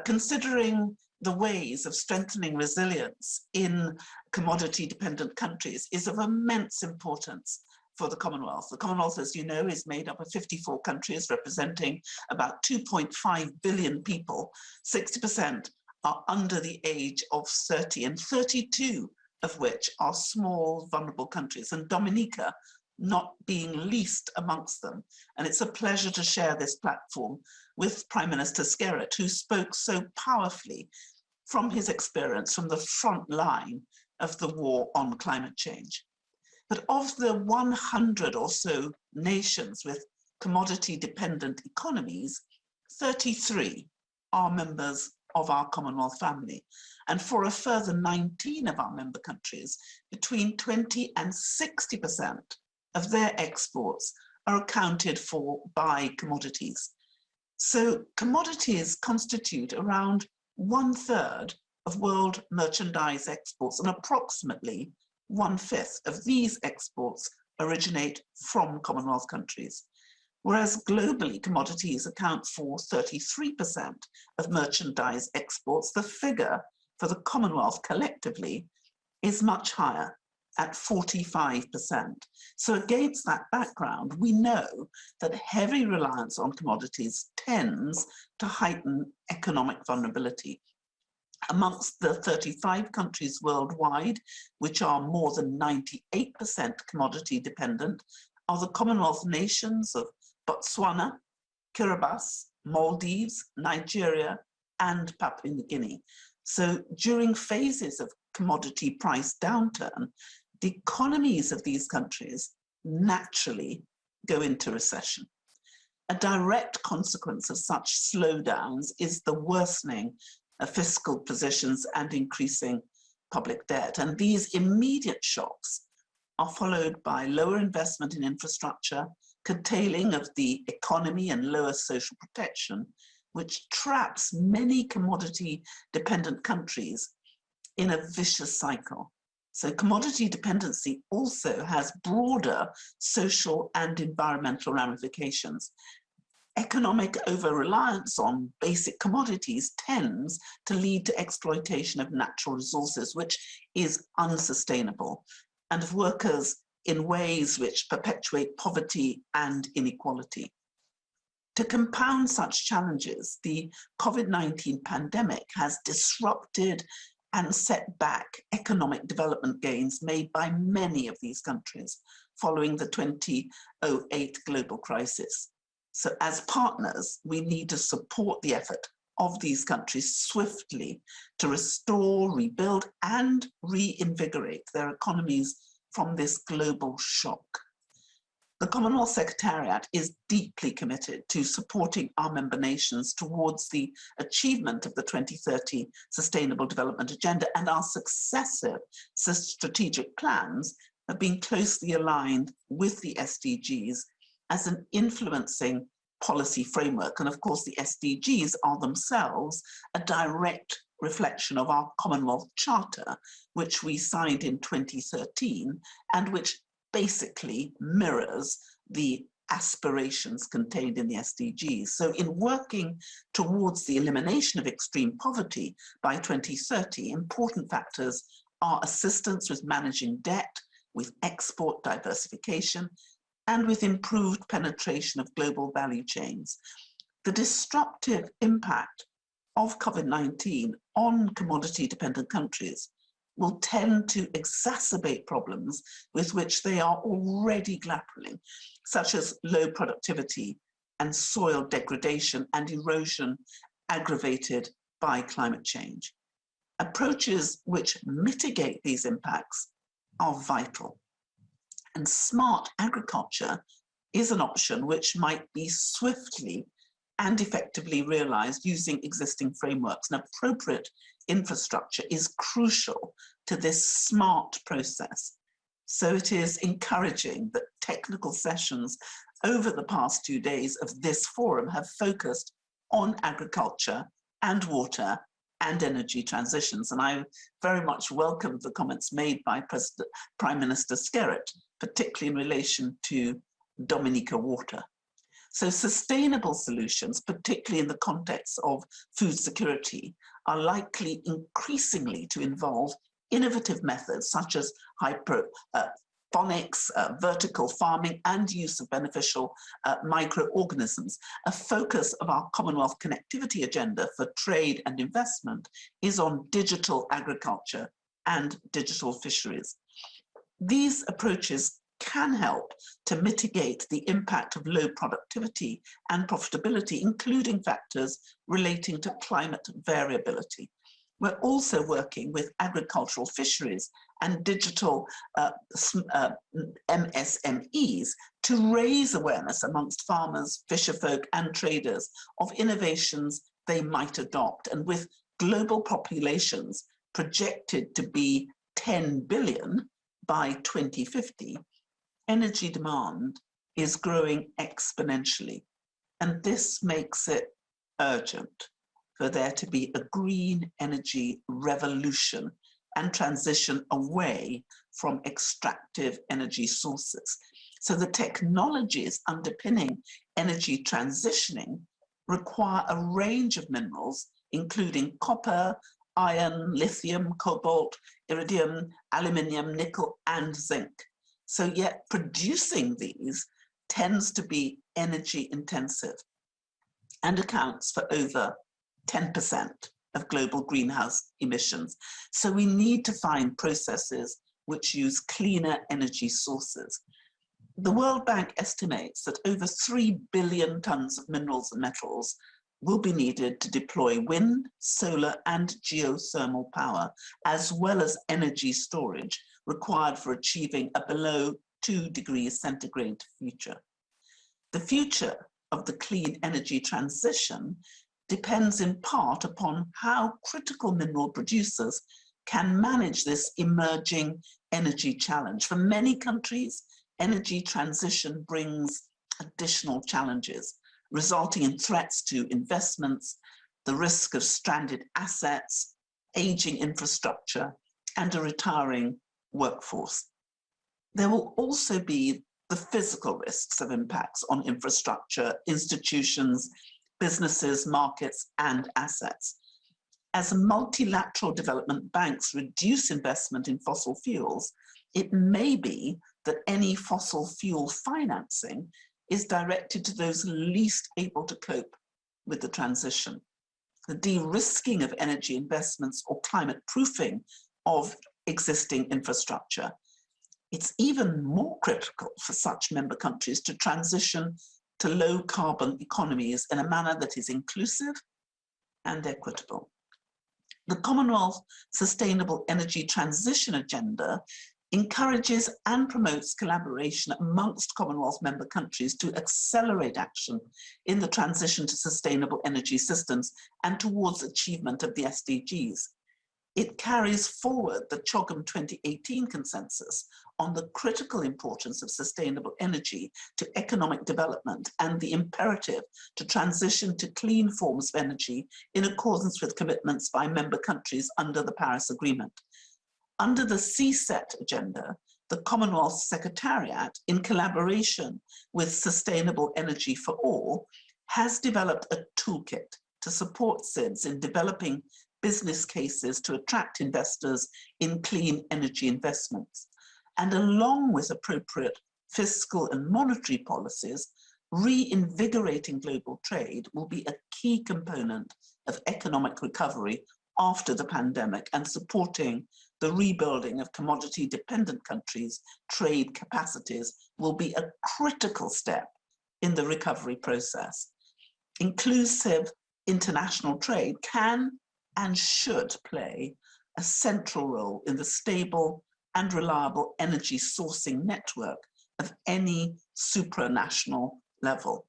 Considering the ways of strengthening resilience in commodity-dependent countries is of immense importance for the Commonwealth. The Commonwealth, as you know, is made up of 54 countries representing about 2.5 billion people. 60% are under the age of 30, and 32 of which are small, vulnerable countries, and Dominica not being least amongst them. And it's a pleasure to share this platform with Prime Minister Scarcity, who spoke so powerfully from his experience from the front line of the war on climate change. But of the 100 or so nations with commodity-dependent economies, 33 are members of our Commonwealth family. And for a further 19 of our member countries, between 20 and 60% of their exports are accounted for by commodities. So commodities constitute around 1/3 of world merchandise exports, and approximately 1/5 of these exports originate from Commonwealth countries. Whereas globally, commodities account for 33% of merchandise exports, the figure for the Commonwealth collectively is much higher, at 45%. So against that background, we know that heavy reliance on commodities tends to heighten economic vulnerability. Amongst the 35 countries worldwide, which are more than 98% commodity dependent, are the Commonwealth nations of Botswana, Kiribati, Maldives, Nigeria, and Papua New Guinea. So during phases of commodity price downturn, the economies of these countries naturally go into recession. A direct consequence of such slowdowns is the worsening of fiscal positions and increasing public debt. And these immediate shocks are followed by lower investment in infrastructure, curtailing of the economy and lower social protection, which traps many commodity-dependent countries in a vicious cycle. So commodity dependency also has broader social and environmental ramifications. Economic over-reliance on basic commodities tends to lead to exploitation of natural resources, which is unsustainable, and of workers in ways which perpetuate poverty and inequality. To compound such challenges, the COVID-19 pandemic has disrupted and set back economic development gains made by many of these countries following the 2008 global crisis. So as partners, we need to support the effort of these countries swiftly to restore, rebuild, and reinvigorate their economies from this global shock. The Commonwealth Secretariat is deeply committed to supporting our member nations towards the achievement of the 2030 Sustainable Development Agenda, and our successive strategic plans have been closely aligned with the SDGs as an influencing policy framework. And of course, the SDGs are themselves a direct reflection of our Commonwealth Charter, which we signed in 2013, and which basically mirrors the aspirations contained in the SDGs. So in working towards the elimination of extreme poverty by 2030, important factors are assistance with managing debt, with export diversification, and with improved penetration of global value chains. The disruptive impact of COVID-19 on commodity-dependent countries will tend to exacerbate problems with which they are already grappling, such as low productivity, and soil degradation and erosion aggravated by climate change. Approaches which mitigate these impacts are vital. And smart agriculture is an option which might be swiftly and effectively realized using existing frameworks. And appropriate infrastructure is crucial to this smart process. So it is encouraging that technical sessions over the past 2 days of this forum have focused on agriculture and water and energy transitions. And I very much welcome the comments made by Prime Minister Scarcity, particularly in relation to Dominica water. So sustainable solutions, particularly in the context of food security, are likely increasingly to involve innovative methods such as hydroponics, vertical farming, and use of beneficial microorganisms. A focus of our Commonwealth connectivity agenda for trade and investment is on digital agriculture and digital fisheries. These approaches can help to mitigate the impact of low productivity and profitability, including factors relating to climate variability. We're also working with agricultural fisheries and digital MSMEs to raise awareness amongst farmers, fisherfolk, and traders of innovations they might adopt. And with global populations projected to be 10 billion by 2050, energy demand is growing exponentially. And this makes it urgent for there to be a green energy revolution and transition away from extractive energy sources. So the technologies underpinning energy transitioning require a range of minerals, including copper, iron, lithium, cobalt, iridium, aluminium, nickel, and zinc. So yet producing these tends to be energy intensive and accounts for over 10% of global greenhouse emissions. So we need to find processes which use cleaner energy sources. The World Bank estimates that over 3 billion tons of minerals and metals will be needed to deploy wind, solar, and geothermal power, as well as energy storage required for achieving a below 2 degrees centigrade future. The future of the clean energy transition depends in part upon how critical mineral producers can manage this emerging energy challenge. For many countries, energy transition brings additional challenges, resulting in threats to investments, the risk of stranded assets, aging infrastructure, and a retiring workforce. There will also be the physical risks of impacts on infrastructure, institutions, businesses, markets, and assets. As multilateral development banks reduce investment in fossil fuels, it may be that any fossil fuel financing is directed to those least able to cope with the transition. The de-risking of energy investments or climate proofing of existing infrastructure. It's even more critical for such member countries to transition to low carbon economies in a manner that is inclusive and equitable. The Commonwealth Sustainable Energy Transition Agenda encourages and promotes collaboration amongst Commonwealth member countries to accelerate action in the transition to sustainable energy systems and towards achievement of the SDGs. It carries forward the CHOGM 2018 consensus on the critical importance of sustainable energy to economic development and the imperative to transition to clean forms of energy in accordance with commitments by member countries under the Paris Agreement. Under the CSET agenda, the Commonwealth Secretariat, in collaboration with Sustainable Energy for All, has developed a toolkit to support SIDS in developing business cases to attract investors in clean energy investments. And along with appropriate fiscal and monetary policies, reinvigorating global trade will be a key component of economic recovery after the pandemic and supporting the rebuilding of commodity-dependent countries' trade capacities will be a critical step in the recovery process. Inclusive international trade can and should play a central role in the stable and reliable energy sourcing network of any supranational level.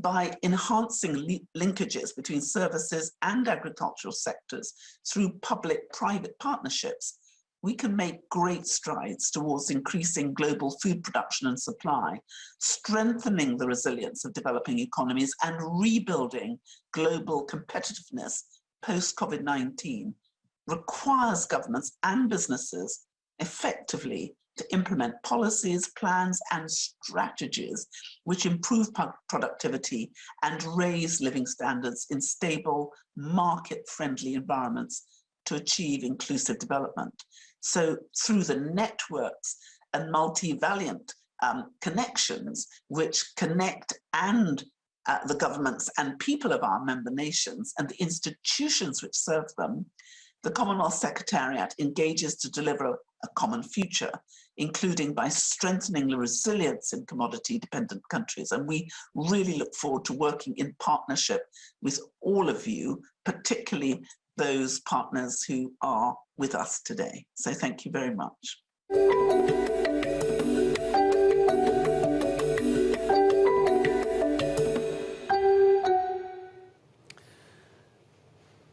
By enhancing linkages between services and agricultural sectors through public-private partnerships, we can make great strides towards increasing global food production and supply, strengthening the resilience of developing economies, and rebuilding global competitiveness post-COVID-19 requires governments and businesses effectively to implement policies, plans, and strategies which improve productivity and raise living standards in stable, market-friendly environments to achieve inclusive development. So through the networks and multi-valiant connections which connect the governments and people of our member nations and the institutions which serve them, the Commonwealth Secretariat engages to deliver a common future, including by strengthening the resilience in commodity-dependent countries. And we really look forward to working in partnership with all of you, particularly those partners who are with us today. So thank you very much.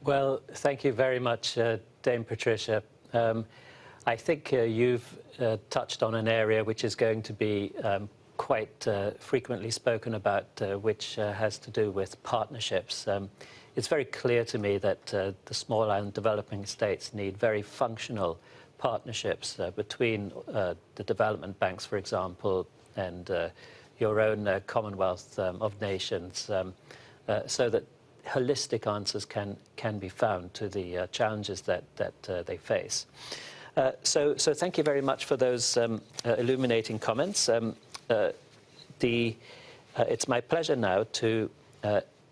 Well, thank you very much, Dame Patricia. I think you've touched on an area which is going to be quite frequently spoken about, which has to do with partnerships. It's very clear to me that the small and developing states need very functional partnerships between the development banks, for example, and your own Commonwealth of Nations, so that holistic answers can be found to the challenges that they face. So thank you very much for those illuminating comments. It's my pleasure now to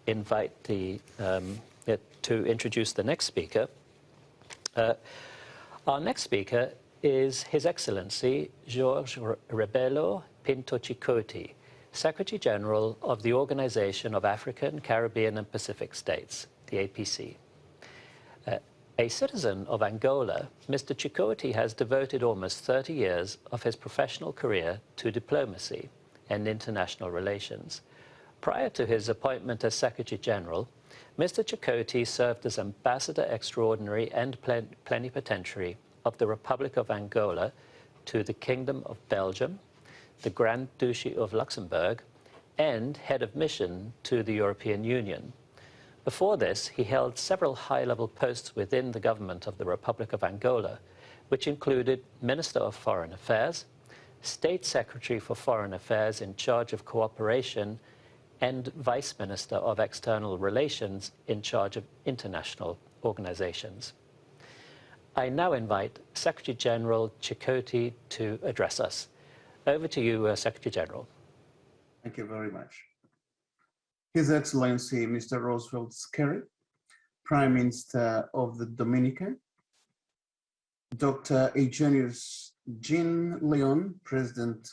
invite to introduce the next speaker. Our next speaker is His Excellency Jorge Rebelo Pinto Chikoti, Secretary General of the Organization of African, Caribbean and Pacific States, the APC. A citizen of Angola, Mr. Chikoti has devoted almost 30 years of his professional career to diplomacy and international relations. Prior to his appointment as Secretary General, Mr. Chikoti served as Ambassador Extraordinary and Plenipotentiary of the Republic of Angola to the Kingdom of Belgium, the Grand Duchy of Luxembourg, and Head of Mission to the European Union. Before this, he held several high-level posts within the government of the Republic of Angola, which included Minister of Foreign Affairs, State Secretary for Foreign Affairs in charge of cooperation, and Vice Minister of External Relations in charge of international organizations. I now invite Secretary General Chikoti to address us. Over to you, Secretary General. Thank you very much. His Excellency, Mr. Roosevelt Scarcity, Prime Minister of the Dominica, Dr. Eugenius Jean Leon, President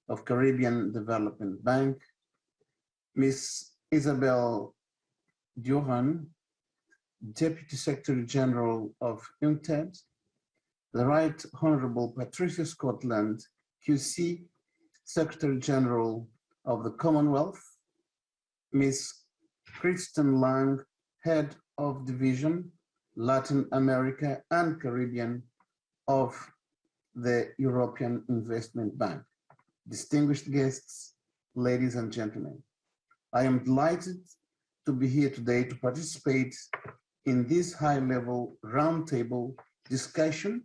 of Caribbean Development Bank, Ms. Isabel Johan, Deputy Secretary General of UNTAD, the Right Honourable Patricia Scotland, QC, Secretary General of the Commonwealth, Ms. Kristen Lang, Head of Division, Latin America and Caribbean of the European Investment Bank. Distinguished guests, ladies and gentlemen, I am delighted to be here today to participate in this high-level roundtable discussion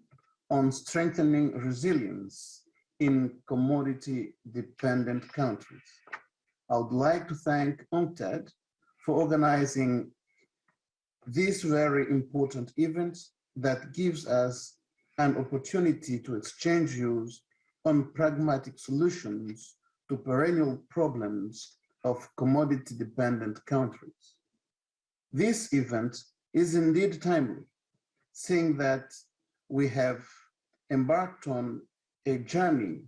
on strengthening resilience in commodity-dependent countries. I would like to thank UNTAD for organizing this very important event that gives us an opportunity to exchange views on pragmatic solutions to perennial problems of commodity-dependent countries. This event is indeed timely, seeing that we have embarked on a journey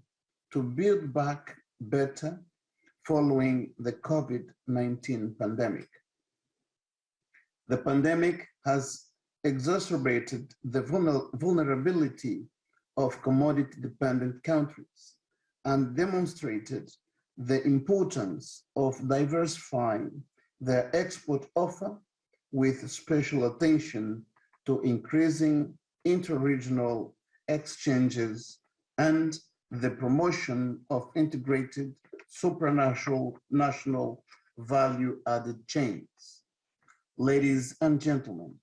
to build back better following the COVID-19 pandemic. The pandemic has exacerbated the vulnerability of commodity-dependent countries and demonstrated the importance of diversifying their export offer with special attention to increasing inter-regional exchanges and the promotion of integrated supranational value-added chains. Ladies and gentlemen,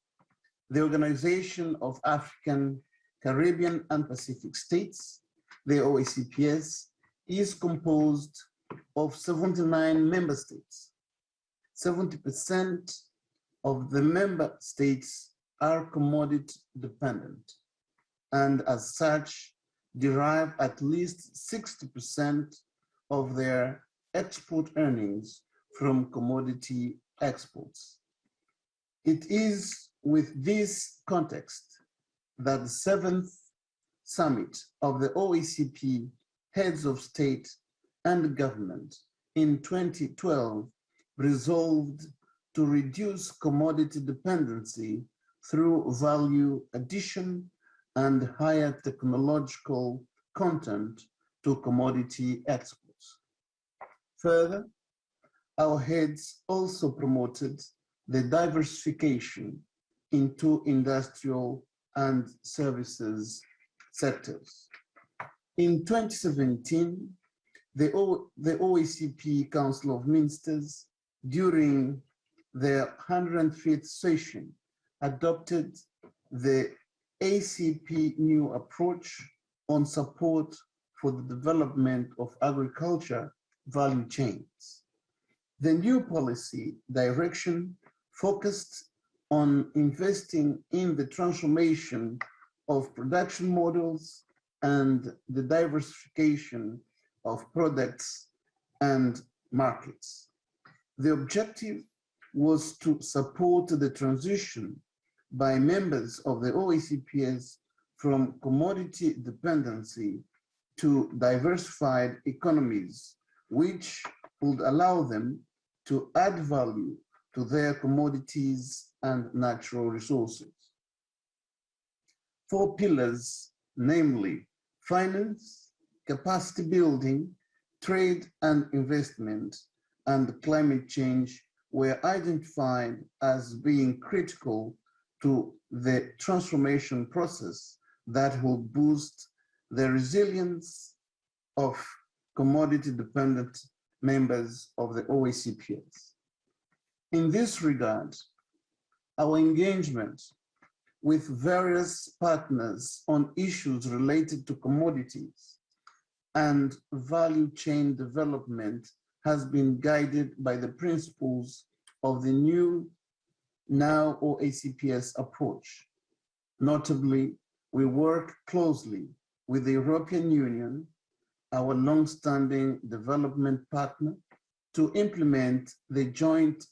the Organization of African, Caribbean, and Pacific States, the OACPS, is composed of 79 member states. 70% of the member states are commodity dependent, and as such, derive at least 60% of their export earnings from commodity exports. It is with this context that the 7th summit of the OACP heads of state and government in 2012 resolved to reduce commodity dependency through value addition and higher technological content to commodity exports. Further, our heads also promoted the diversification into industrial and services sectors. In 2017, the OACP Council of Ministers, during their 105th session, adopted the ACP new approach on support for the development of agriculture value chains. The new policy direction focused on investing in the transformation of production models and the diversification of products and markets. The objective was to support the transition by members of the OACPS from commodity dependency to diversified economies, which would allow them to add value to their commodities and natural resources. 4 pillars, namely finance, capacity building, trade and investment, and climate change, were identified as being critical to the transformation process that will boost the resilience of commodity-dependent members of the OACPS. In this regard, our engagement with various partners on issues related to commodities and value chain development has been guided by the principles of the new now OACPS approach. Notably, we work closely with the European Union, our long-standing development partner, to implement the joint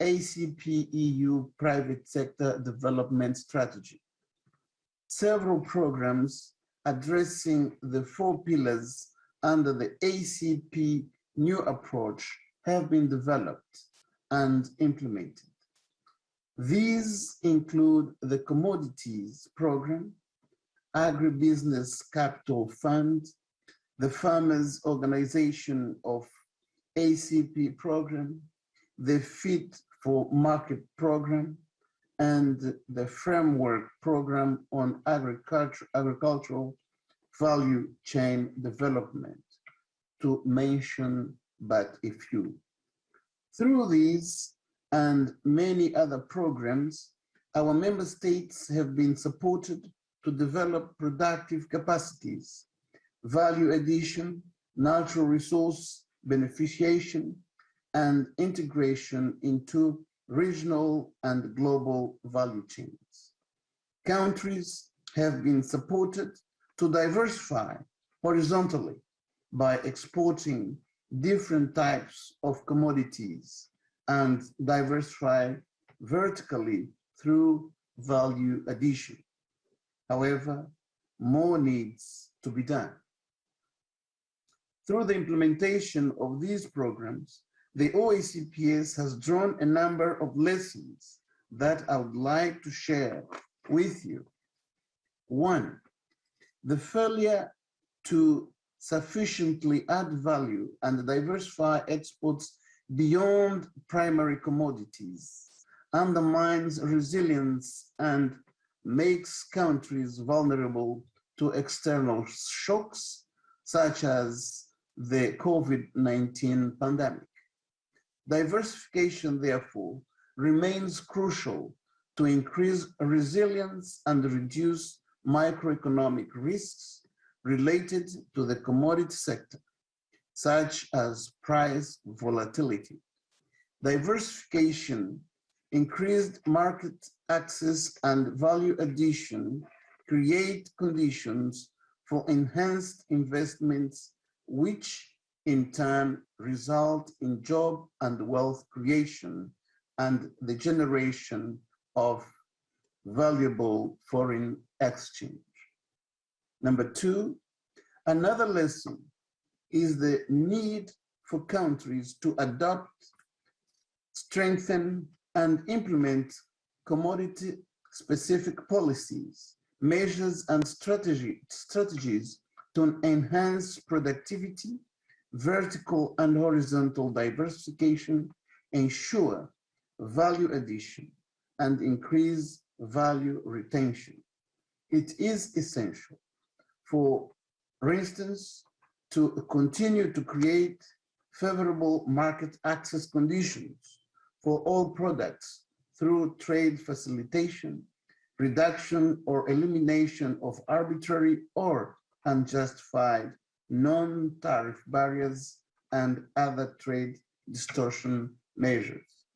ACP-EU private sector development strategy. Several programs addressing the 4 pillars under the ACP new approach have been developed and implemented. These include the Commodities Program, Agribusiness Capital Fund, the Farmers Organization of ACP Program, the Fit for Market Program, and the Framework Program on Agricultural Value Chain Development, to mention but a few. Through these and many other programs, our member states have been supported to develop productive capacities, value addition, natural resource beneficiation, and integration into regional and global value chains. Countries have been supported to diversify horizontally by exporting different types of commodities and diversify vertically through value addition. However, more needs to be done. Through the implementation of these programs, the OACPS has drawn a number of lessons that I would like to share with you. One, the failure to sufficiently add value and diversify exports beyond primary commodities undermines resilience and makes countries vulnerable to external shocks, such as the COVID-19 pandemic. Diversification, therefore, remains crucial to increase resilience and reduce microeconomic risks related to the commodity sector, such as price volatility. Diversification, increased market access, and value addition create conditions for enhanced investments, which in turn result in job and wealth creation and the generation of valuable foreign exchange. Number two, another lesson is the need for countries to adopt, strengthen, and implement commodity-specific policies, measures, and strategies to enhance productivity, vertical and horizontal diversification, ensure value addition, and increase value retention. It is essential, for instance, to continue to create favorable market access conditions for all products through trade facilitation, reduction or elimination of arbitrary or unjustified non-tariff barriers and other trade distortion measures.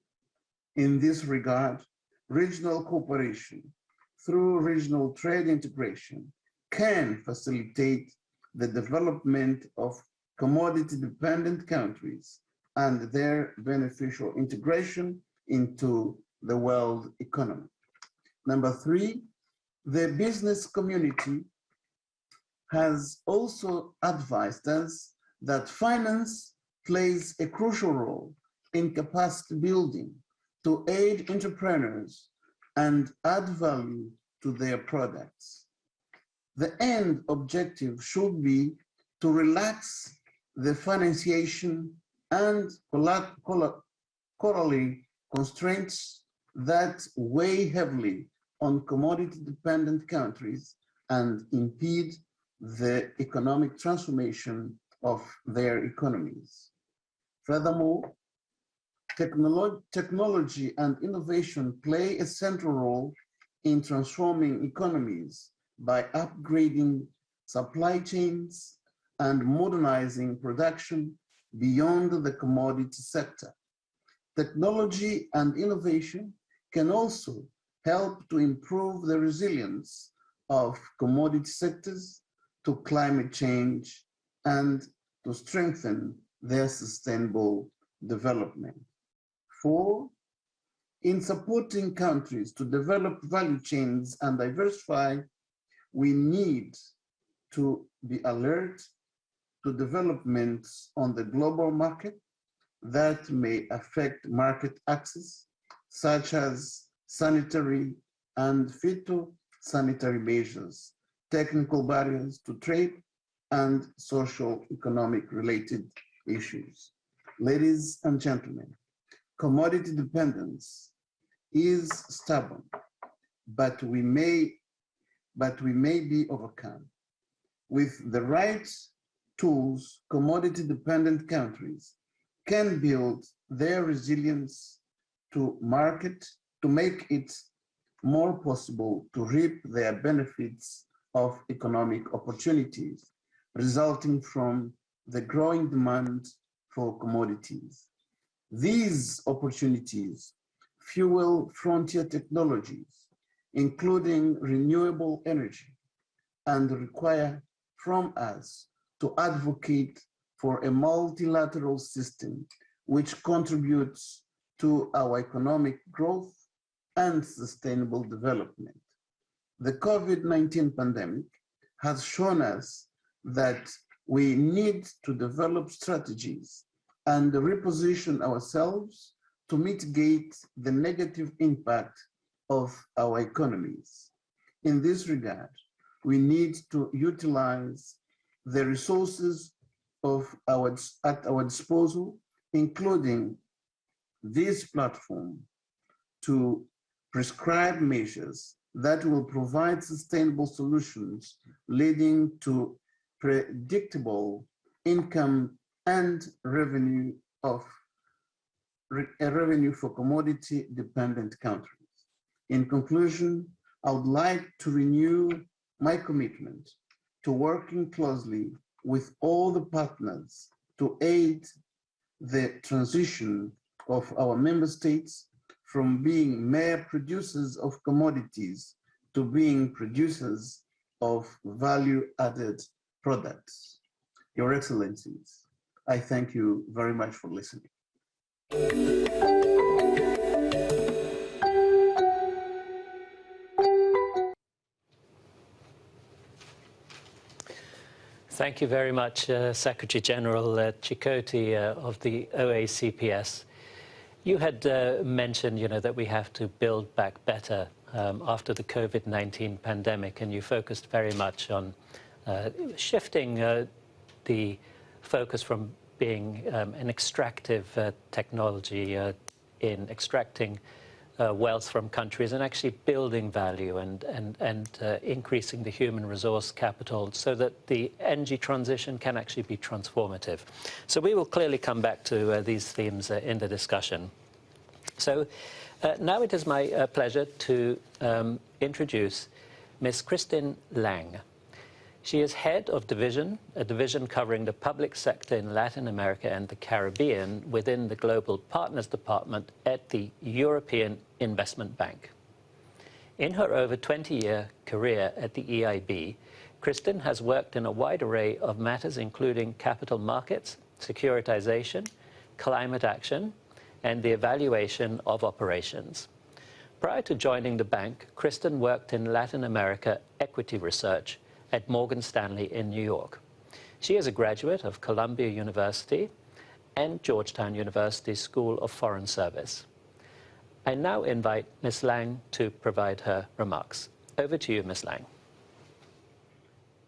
In this regard, regional cooperation through regional trade integration can facilitate the development of commodity-dependent countries and their beneficial integration into the world economy. Number three, the business community has also advised us that finance plays a crucial role in capacity building to aid entrepreneurs and add value to their products. The end objective should be to relax the financiation and corollary constraints that weigh heavily on commodity-dependent countries and impede the economic transformation of their economies. Furthermore, technology and innovation play a central role in transforming economies by upgrading supply chains and modernizing production beyond the commodity sector. Technology and innovation can also help to improve the resilience of commodity sectors to climate change and to strengthen their sustainable development. Four, in supporting countries to develop value chains and diversify, we need to be alert to developments on the global market that may affect market access, such as sanitary and phytosanitary measures, technical barriers to trade, and social economic related issues. Ladies and gentlemen, commodity dependence is stubborn, but we may be overcome. With the right tools, commodity-dependent countries can build their resilience to make it more possible to reap their benefits of economic opportunities resulting from the growing demand for commodities. These opportunities fuel frontier technologies, including renewable energy, and require from us to advocate for a multilateral system which contributes to our economic growth and sustainable development. The COVID-19 pandemic has shown us that we need to develop strategies and reposition ourselves to mitigate the negative impact of our economies. In this regard, we need to utilize the resources at our disposal, including this platform, to prescribe measures that will provide sustainable solutions leading to predictable income and revenue for commodity-dependent countries. In conclusion, I would like to renew my commitment to working closely with all the partners to aid the transition of our member states from being mere producers of commodities to being producers of value-added products. Your Excellencies, I thank you very much for listening. Thank you very much, Secretary General Chikoti of the OACPS. You had mentioned, that we have to build back better after the COVID-19 pandemic, and you focused very much on shifting the focus from being an extractive technology in extracting wealth from countries and actually building value and increasing the human resource capital so that the energy transition can actually be transformative. So we will clearly come back to these themes in the discussion. So now it is my pleasure to introduce Ms. Christine Lang. She is head of a division covering the public sector in Latin America and the Caribbean within the Global Partners Department at the European Investment Bank. In her over 20-year career at the EIB, Christine has worked in a wide array of matters including capital markets, securitization, climate action, and the evaluation of operations. Prior to joining the bank, Christine worked in Latin America equity research at Morgan Stanley in New York. She is a graduate of Columbia University and Georgetown University School of Foreign Service. I now invite Ms. Lang to provide her remarks. Over to you, Ms. Lang.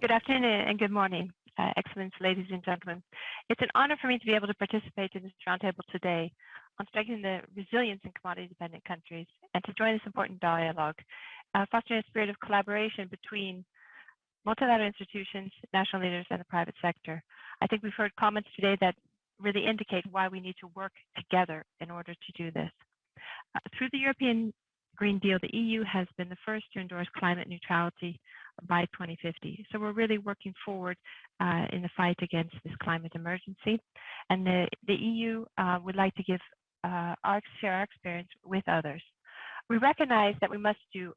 Good afternoon and good morning, Excellencies, ladies and gentlemen. It's an honor for me to be able to participate in this roundtable today on strengthening the resilience in commodity-dependent countries and to join this important dialogue, fostering a spirit of collaboration between multilateral institutions, national leaders, and the private sector. I think we've heard comments today that really indicate why we need to work together in order to do this. Through the European Green Deal, the EU has been the first to endorse climate neutrality by 2050. So we're really working forward in the fight against this climate emergency. And the EU would like to share our experience with others. We recognize that we must do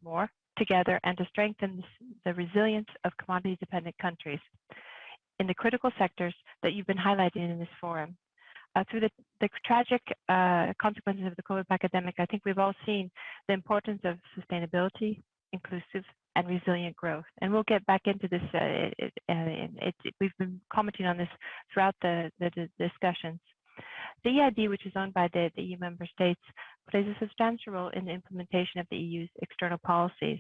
more together and to strengthen the resilience of commodity-dependent countries in the critical sectors that you've been highlighting in this forum. Through the tragic consequences of the COVID pandemic, I think we've all seen the importance of sustainability, inclusive, and resilient growth. And we'll get back into this. We've been commenting on this throughout the discussions. The EIB, which is owned by the EU member states, plays a substantial role in the implementation of the EU's external policies.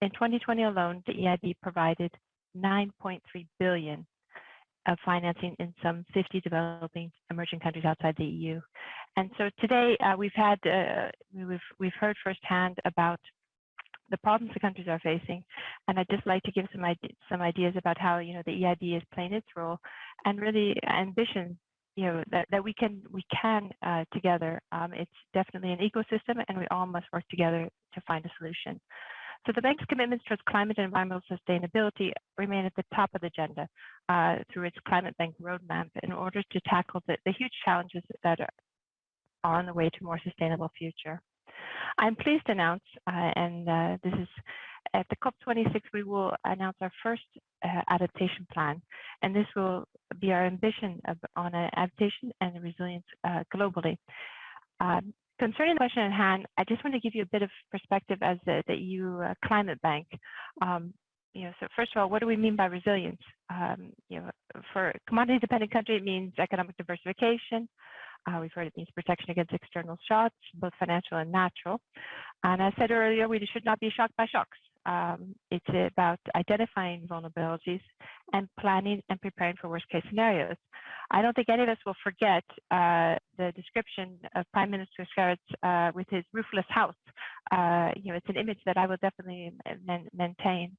In 2020 alone, the EIB provided 9.3 billion of financing in some 50 developing emerging countries outside the EU. And so today we've heard firsthand about the problems the countries are facing, and I'd just like to give some ideas about how the EIB is playing its role and really ambition that we can together. It's definitely an ecosystem, and we all must work together to find a solution. So the bank's commitments towards climate and environmental sustainability remain at the top of the agenda through its Climate Bank Roadmap in order to tackle the huge challenges that are on the way to a more sustainable future. I'm pleased to announce, this is at the COP26, we will announce our first adaptation plan, and this will be our ambition on adaptation and resilience globally. Concerning the question at hand, I just want to give you a bit of perspective as the EU Climate Bank. So first of all, what do we mean by resilience? For a commodity-dependent country, it means economic diversification. We've heard it means protection against external shocks, both financial and natural. And as I said earlier, we should not be shocked by shocks. It's about identifying vulnerabilities and planning and preparing for worst case scenarios. I don't think any of us will forget the description of Prime Minister Scarcity with his roofless house. It's an image that I will definitely maintain.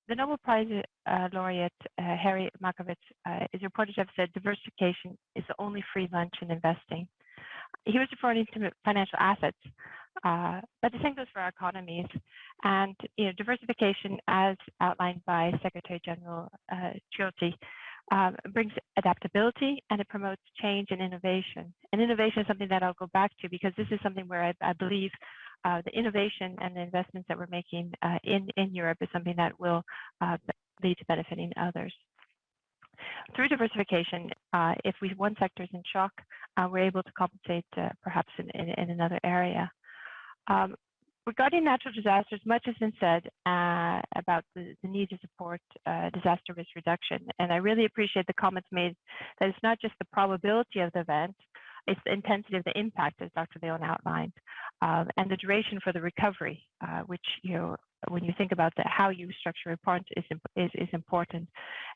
The Nobel Prize laureate, Harry Markowitz, is reported to have said diversification is the only free lunch in investing. He was referring to financial assets, but the same goes for our economies. And diversification, as outlined by Secretary General Ciotti, brings adaptability and it promotes change and innovation. And innovation is something that I'll go back to because this is something where I believe the innovation and the investments that we're making in Europe is something that will lead to benefiting others. Through diversification, if one sector is in shock, we're able to compensate perhaps in another area. Regarding natural disasters, much has been said about the need to support disaster risk reduction. And I really appreciate the comments made that it's not just the probability of the event, it's the intensity of the impact, as Dr. Leon outlined, and the duration for the recovery, which, when you think about how you structure reports is important.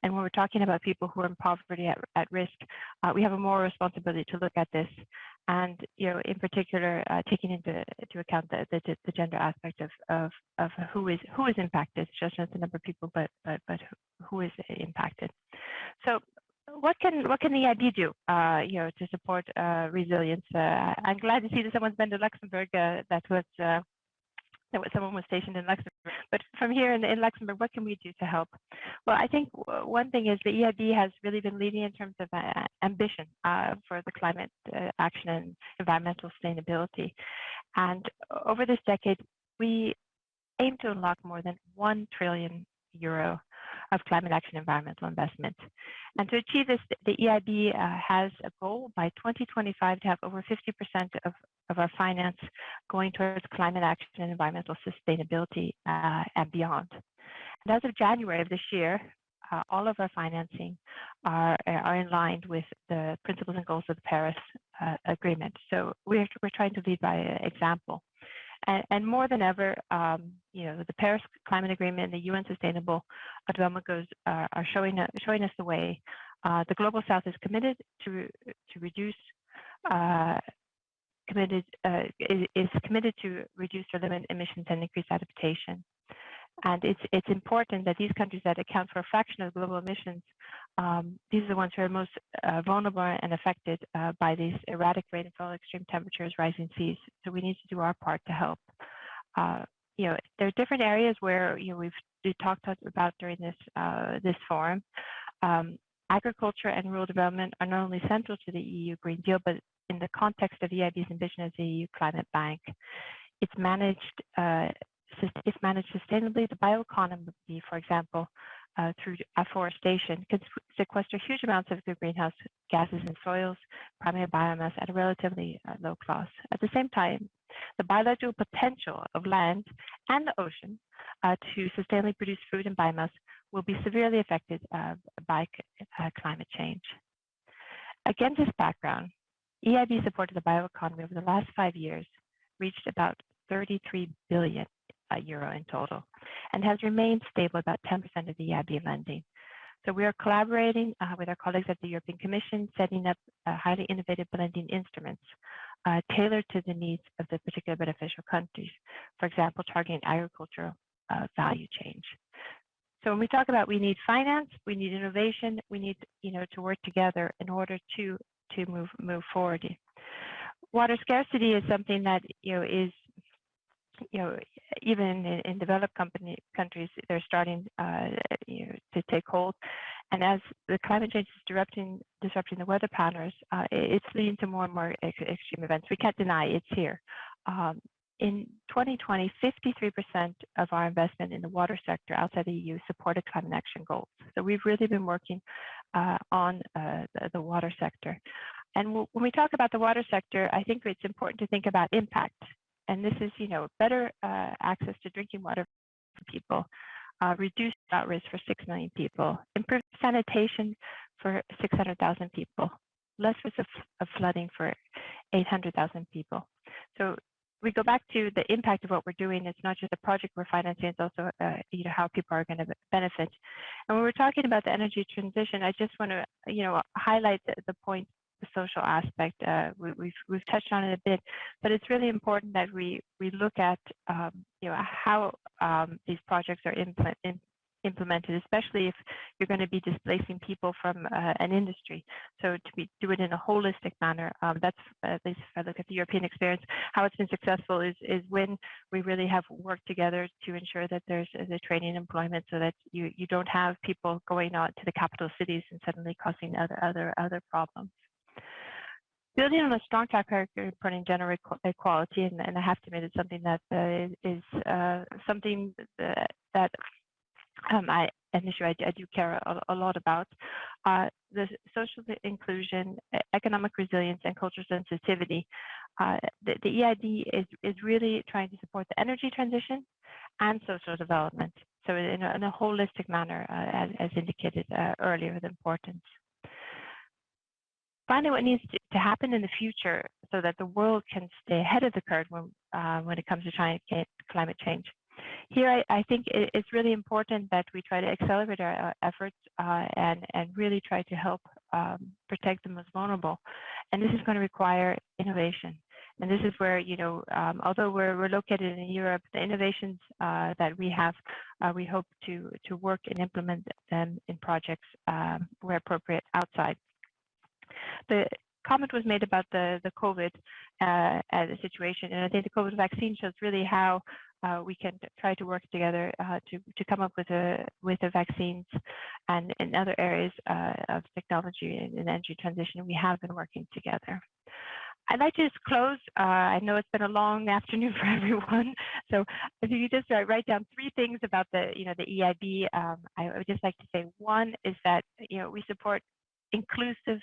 And when we're talking about people who are in poverty at risk, we have a moral responsibility to look at this. And, in particular, taking into account the gender aspect of who is impacted, just not the number of people, but who is impacted. So what can the EIB do, to support resilience? I'm glad to see that someone's been to Luxembourg. That someone was stationed in Luxembourg. But from here in Luxembourg, what can we do to help? Well, I think one thing is the EIB has really been leading in terms of ambition for the climate action and environmental sustainability. And over this decade, we aim to unlock more than €1 trillion of climate action environmental investment. And to achieve this, the EIB has a goal by 2025 to have over 50% of our finance going towards climate action and environmental sustainability and beyond. And as of January of this year, all of our financing are in line with the principles and goals of the Paris Agreement. So we're trying to lead by example. And more than ever, the Paris Climate Agreement and the UN Sustainable Development Goals are showing us the way. The Global South is committed to reduce, is committed to reduce or limit emissions and increase adaptation. And it's important that these countries that account for a fraction of global emissions, these are the ones who are most vulnerable and affected by these erratic rainfall, extreme temperatures, rising seas. So we need to do our part to help. There are different areas where we've talked about during this forum. Agriculture and rural development are not only central to the EU Green Deal, but in the context of EIB's ambition as the EU Climate Bank, it's managed sustainably. The bioeconomy, for example, through afforestation, can sequester huge amounts of the greenhouse gases in soils, primary biomass at a relatively low cost. At the same time, the biological potential of land and the ocean to sustainably produce food and biomass will be severely affected by climate change. Against this background, EIB supported the bioeconomy over the last 5 years, reached about 33 billion euro in total, and has remained stable about 10% of the EIB lending. So we are collaborating with our colleagues at the European Commission, setting up highly innovative blending instruments tailored to the needs of the particular beneficial countries. For example, targeting agricultural value change. So when we talk about we need finance, we need innovation, we need to work together in order to move forward. Water scarcity is something that is even in developed countries, they're starting to take hold. And as the climate change is disrupting the weather patterns, it's leading to more and more extreme events. We can't deny it's here. In 2020, 53% of our investment in the water sector outside the EU supported climate action goals. So we've really been working on the water sector. And when we talk about the water sector, I think it's important to think about impact. And this is, better access to drinking water for people, reduce drought risk for 6 million people, improve sanitation for 600,000 people, less risk of flooding for 800,000 people. So we go back to the impact of what we're doing. It's not just a project we're financing, it's also how people are going to benefit. And when we're talking about the energy transition, I just want to highlight the point, the social aspect. We've touched on it a bit, but it's really important that we look at how these projects are implemented, especially if you're going to be displacing people from an industry. So to do it in a holistic manner, that's, at least if I look at the European experience, how it's been successful is when we really have worked together to ensure that there's the training and employment, so that you don't have people going on to the capital cities and suddenly causing other problems. Building on a strong track record of promoting gender equality, and I have to admit it's something that is something that an issue I do care a lot about. The social inclusion, economic resilience, and cultural sensitivity. The EID is really trying to support the energy transition and social development. So in a holistic manner, as indicated earlier, the importance. Finally, what needs to happen in the future so that the world can stay ahead of the curve when it comes to climate change. Here, I think it's really important that we try to accelerate our efforts and really try to help protect the most vulnerable. And this is going to require innovation. And this is where, although we're located in Europe, the innovations that we have, we hope to work and implement them in projects where appropriate outside. The comment was made about the COVID situation, and I think the COVID vaccine shows really how we can try to work together to come up with the vaccines, and in other areas of technology and energy transition, we have been working together. I'd like to just close. I know it's been a long afternoon for everyone, so if you just write down 3 things about the EIB, I would just like to say, one is that we support inclusive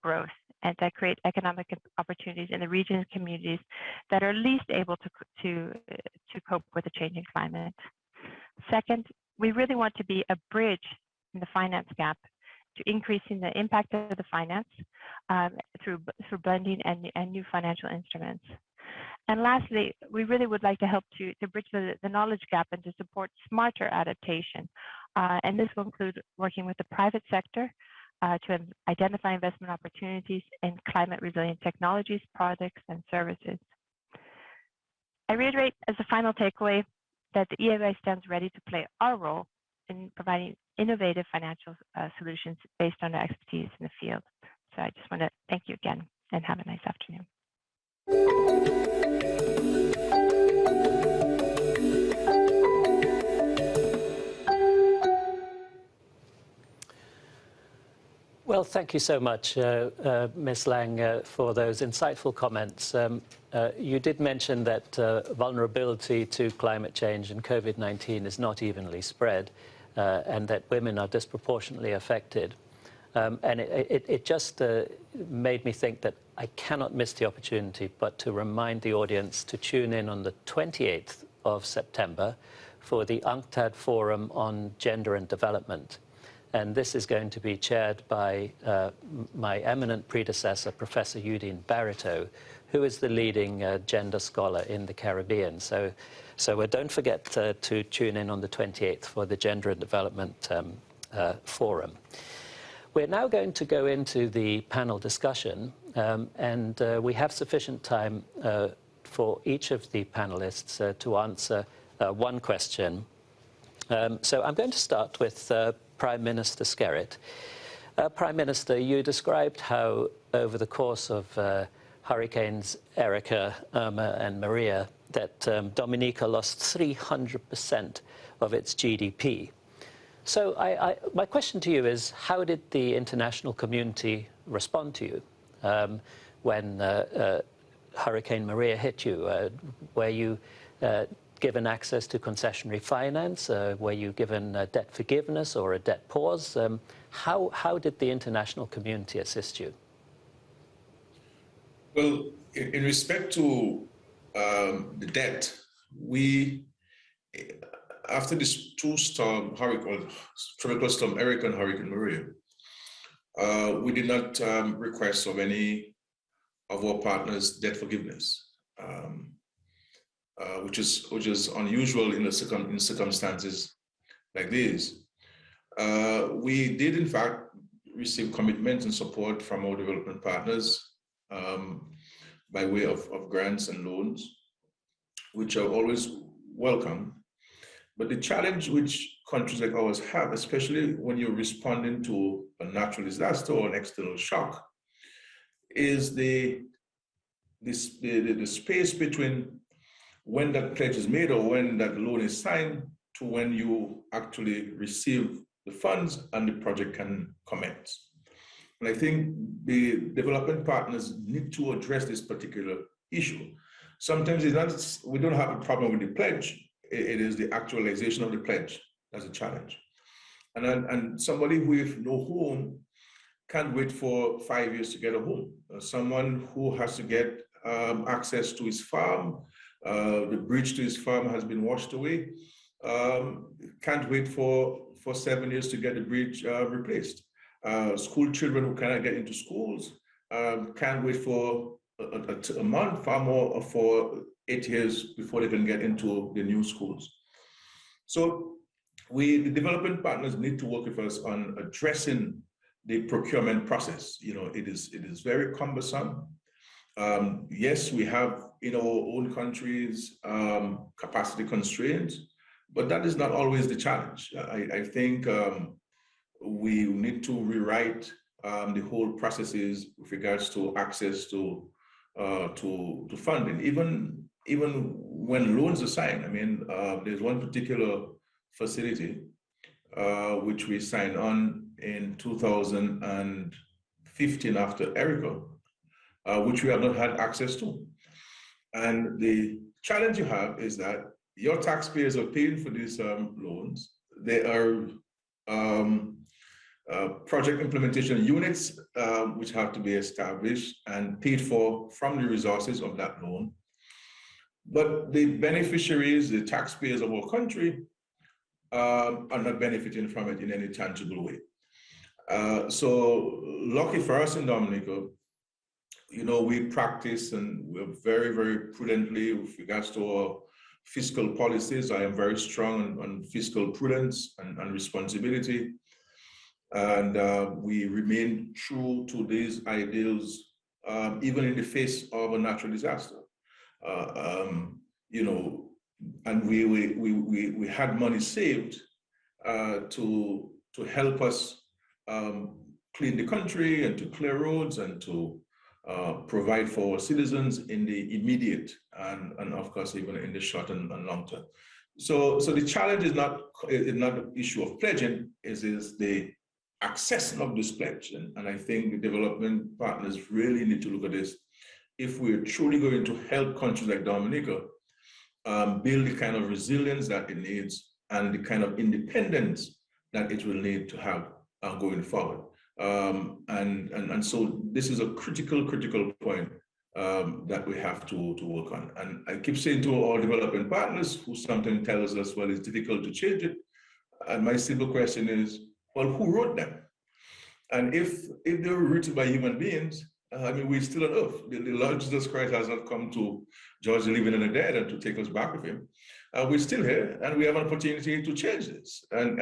growth and that create economic opportunities in the regions and communities that are least able to cope with the changing climate. Second, we really want to be a bridge in the finance gap to increasing the impact of the finance through blending and new financial instruments. And lastly, we really would like to help to bridge the knowledge gap and to support smarter adaptation. And this will include working with the private sector to identify investment opportunities in climate resilient technologies, products, and services. I reiterate as a final takeaway that the EIB stands ready to play our role in providing innovative financial solutions based on our expertise in the field. So I just want to thank you again and have a nice afternoon. Well, thank you so much, Ms. Lang, for those insightful comments. You did mention that vulnerability to climate change and COVID-19 is not evenly spread, and that women are disproportionately affected. And it just made me think that I cannot miss the opportunity but to remind the audience to tune in on the 28th of September for the UNCTAD Forum on Gender and Development. And this is going to be chaired by my eminent predecessor, Professor Udine Barito, who is the leading gender scholar in the Caribbean. So don't forget to tune in on the 28th for the Gender and Development Forum. We're now going to go into the panel discussion, and we have sufficient time for each of the panelists to answer one question. So I'm going to start with Prime Minister Skerritt. Prime Minister, you described how over the course of Hurricanes Erika, Irma, and Maria, that Dominica lost 300% of its GDP. So my question to you is, how did the international community respond to you when Hurricane Maria hit you? Were you given access to concessionary finance? Were you given debt forgiveness or a debt pause? How did the international community assist you? Well, in respect to the debt, we after this tropical storm Eric and Hurricane Maria, we did not request of any of our partners debt forgiveness, which is unusual in circumstances like these. We did, in fact, receive commitment and support from our development partners by way of grants and loans, which are always welcome. But the challenge which countries like ours have, especially when you're responding to a natural disaster or an external shock, is the space between when that pledge is made or when that loan is signed to when you actually receive the funds and the project can commence. And I think the development partners need to address this particular issue. Sometimes it's not, we don't have a problem with the pledge, it is the actualization of the pledge that's a challenge. And somebody with no home can't wait for 5 years to get a home. Someone who has to get access to his farm, the bridge to his farm has been washed away, can't wait for 7 years to get the bridge replaced. School children who cannot get into schools can't wait for a month, far more for 8 years before they can get into the new schools. So the development partners need to work with us on addressing the procurement process. You know, it is very cumbersome. Yes, we have in our own countries capacity constraints, but that is not always the challenge. I think we need to rewrite the whole processes with regards to access to funding, even when loans are signed. I mean, there's one particular facility which we signed on in 2015 after Erica, which we have not had access to. And the challenge you have is that your taxpayers are paying for these loans. They are project implementation units which have to be established and paid for from the resources of that loan. But the beneficiaries, the taxpayers of our country, are not benefiting from it in any tangible way. So lucky for us in Dominica, you know, we practice and we're very, very prudently with regards to our fiscal policies. I am very strong on fiscal prudence and responsibility. And we remain true to these ideals, even in the face of a natural disaster. You know, and we had money saved to help us clean the country and to clear roads and to provide for our citizens in the immediate and of course even in the short and long term. So the challenge is not the issue of pledging, is the accessing of this pledge. And I think the development partners really need to look at this. If we're truly going to help countries like Dominica build the kind of resilience that it needs and the kind of independence that it will need to have going forward. And so this is a critical point that we have to work on. And I keep saying to our development partners who sometimes tell us, well, it's difficult to change it. And my simple question is, well, who wrote them? And if they were written by human beings, I mean, we're still on earth. The Lord Jesus Christ has not come to judge the living and the dead and to take us back with him. We're still here and we have an opportunity to change this. And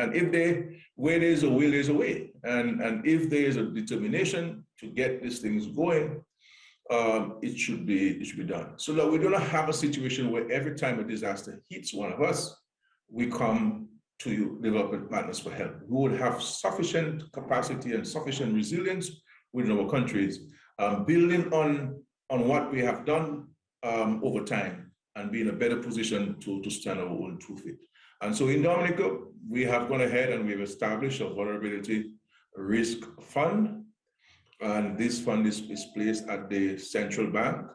where there's a will, there's a way. And if there's a determination to get these things going, it should be done. So that we do not have a situation where every time a disaster hits one of us, we come to development partners for help. We would have sufficient capacity and sufficient resilience within our countries, building on what we have done over time and be in a better position to stand our own 2 feet. And so in Dominica, we have gone ahead and we've established a vulnerability risk fund. And this fund is placed at the central bank.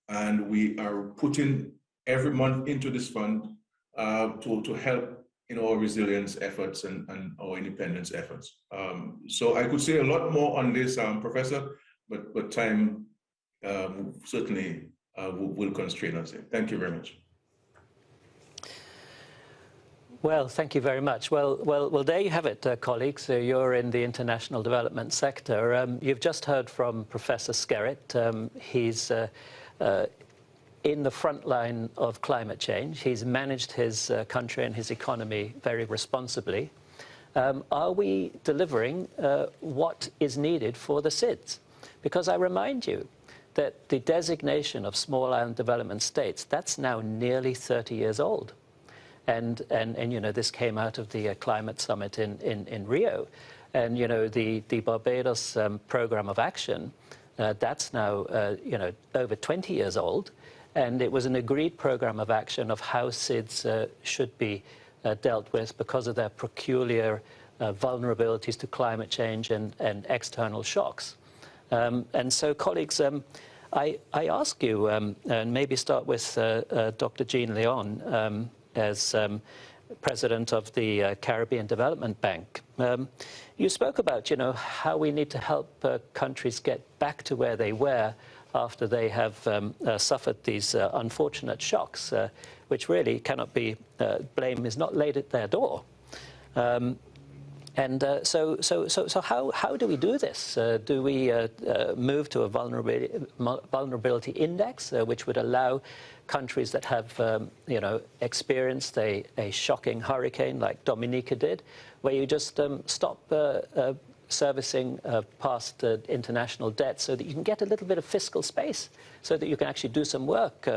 And we are putting every month into this fund to help in our resilience efforts and our independence efforts. So I could say a lot more on this, Professor, but time certainly will constrain us. Thank you very much. Well, thank you very much. Well, there you have it, colleagues. So you're in the international development sector. You've just heard from Professor Skerritt. He's in the front line of climate change. He's managed his country and his economy very responsibly. Are we delivering what is needed for the SIDS? Because I remind you that the designation of small island development states, that's now nearly 30 years old. And you know, this came out of the climate summit in Rio. And, you know, the Barbados program of action, that's now, you know, over 20 years old. And it was an agreed program of action of how SIDS should be dealt with because of their peculiar vulnerabilities to climate change and external shocks. And so, colleagues, I ask you, and maybe start with Dr. Jean Leon, as president of the Caribbean Development Bank. You spoke about, you know, how we need to help countries get back to where they were after they have suffered these unfortunate shocks, which really cannot be, blame is not laid at their door. So how do we do this? Do we move to a vulnerability index, which would allow countries that have, you know, experienced a shocking hurricane like Dominica did, where you just stop servicing past international debt so that you can get a little bit of fiscal space so that you can actually do some work.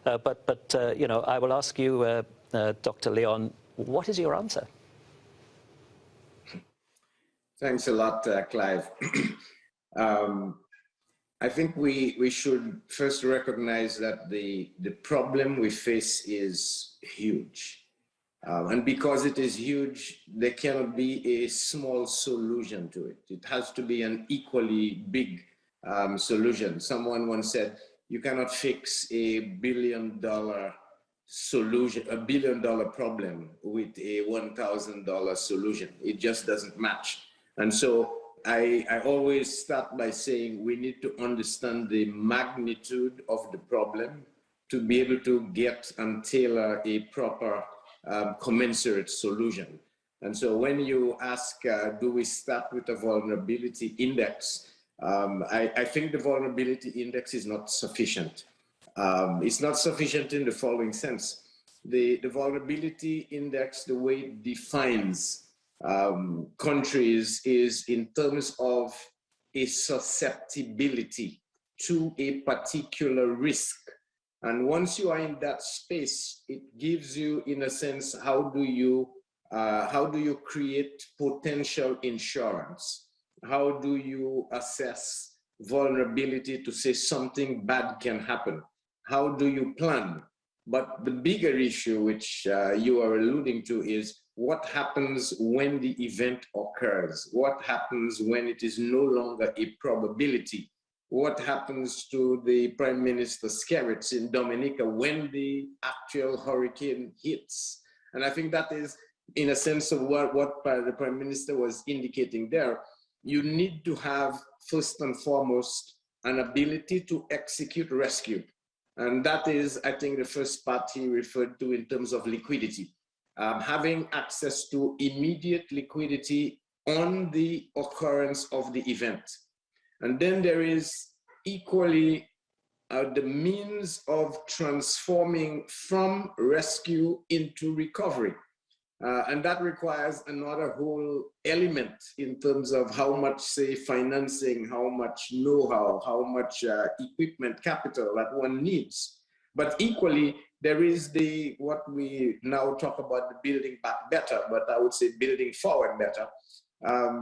But you know, I will ask you, Dr. Leon, what is your answer? Thanks a lot, Clive. I think we should first recognize that the problem we face is huge. And because it is huge, there cannot be a small solution to it. It has to be an equally big solution. Someone once said, you cannot fix $1 billion solution, $1 billion problem with a $1,000 solution. It just doesn't match. And so I always start by saying we need to understand the magnitude of the problem to be able to get and tailor a proper commensurate solution. And so when you ask, do we start with a vulnerability index? I think the vulnerability index is not sufficient. It's not sufficient in the following sense. The vulnerability index, the way it defines countries is in terms of a susceptibility to a particular risk. And once you are in that space, it gives you, in a sense, how do you create potential insurance? How do you assess vulnerability to say something bad can happen? How do you plan? But the bigger issue, which you are alluding to, is what happens when the event occurs? What happens when it is no longer a probability? What happens to the Prime Minister Skerritt in Dominica when the actual hurricane hits? And I think that is, in a sense, of what the Prime Minister was indicating there. You need to have, first and foremost, an ability to execute rescue. And that is, I think, the first part he referred to in terms of liquidity. Having access to immediate liquidity on the occurrence of the event. And then there is equally the means of transforming from rescue into recovery. And that requires another whole element in terms of how much, say, financing, how much know-how, how much equipment capital that one needs. But equally, there is what we now talk about, the building back better, but I would say building forward better.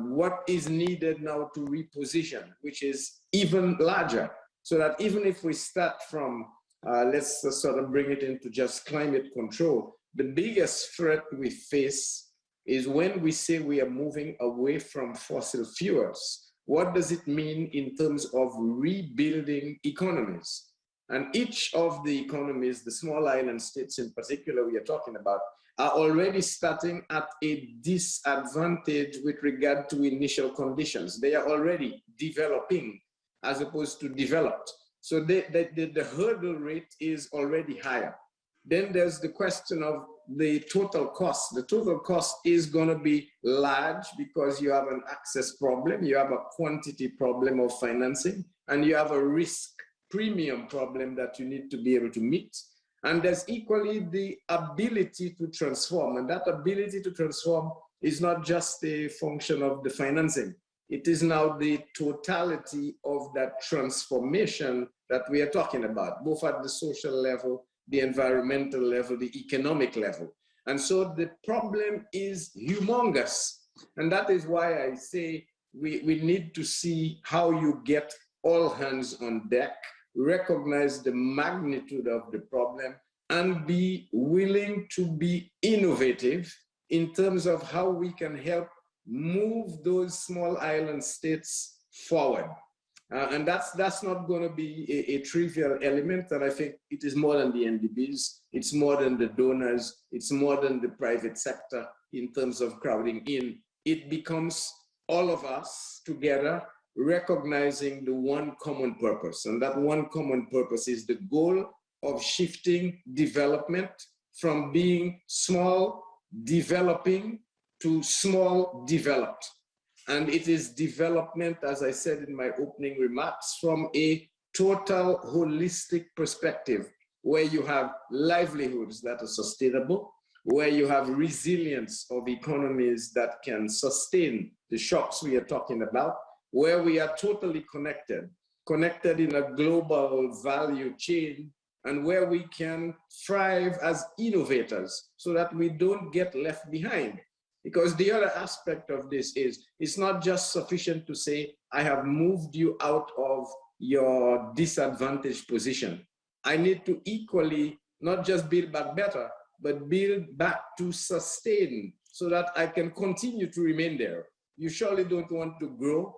What is needed now to reposition, which is even larger, so that even if we start from, let's sort of bring it into just climate control, the biggest threat we face is when we say we are moving away from fossil fuels. What does it mean in terms of rebuilding economies? And each of the economies, the small island states in particular we are talking about, are already starting at a disadvantage with regard to initial conditions. They are already developing as opposed to developed. So the hurdle rate is already higher. then there's the question of the total cost. The total cost is going to be large because you have an access problem, you have a quantity problem of financing, and you have a risk premium problem that you need to be able to meet. And there's equally the ability to transform. And that ability to transform is not just a function of the financing. It is now the totality of that transformation that we are talking about, both at the social level, the environmental level, the economic level. And so the problem is humongous. And that is why I say we need to see how you get all hands on deck, recognize the magnitude of the problem, and be willing to be innovative in terms of how we can help move those small island states forward. And that's not going to be a trivial element. And I think it is more than the NDBs, it's more than the donors, it's more than the private sector in terms of crowding in. It becomes all of us together recognizing the one common purpose. And that one common purpose is the goal of shifting development from being small, developing, to small, developed. And it is development, as I said in my opening remarks, from a total holistic perspective, where you have livelihoods that are sustainable, where you have resilience of economies that can sustain the shocks we are talking about, where we are totally connected in a global value chain, and where we can thrive as innovators so that we don't get left behind. Because the other aspect of this is, it's not just sufficient to say, I have moved you out of your disadvantaged position. I need to equally not just build back better, but build back to sustain so that I can continue to remain there. You surely don't want to grow.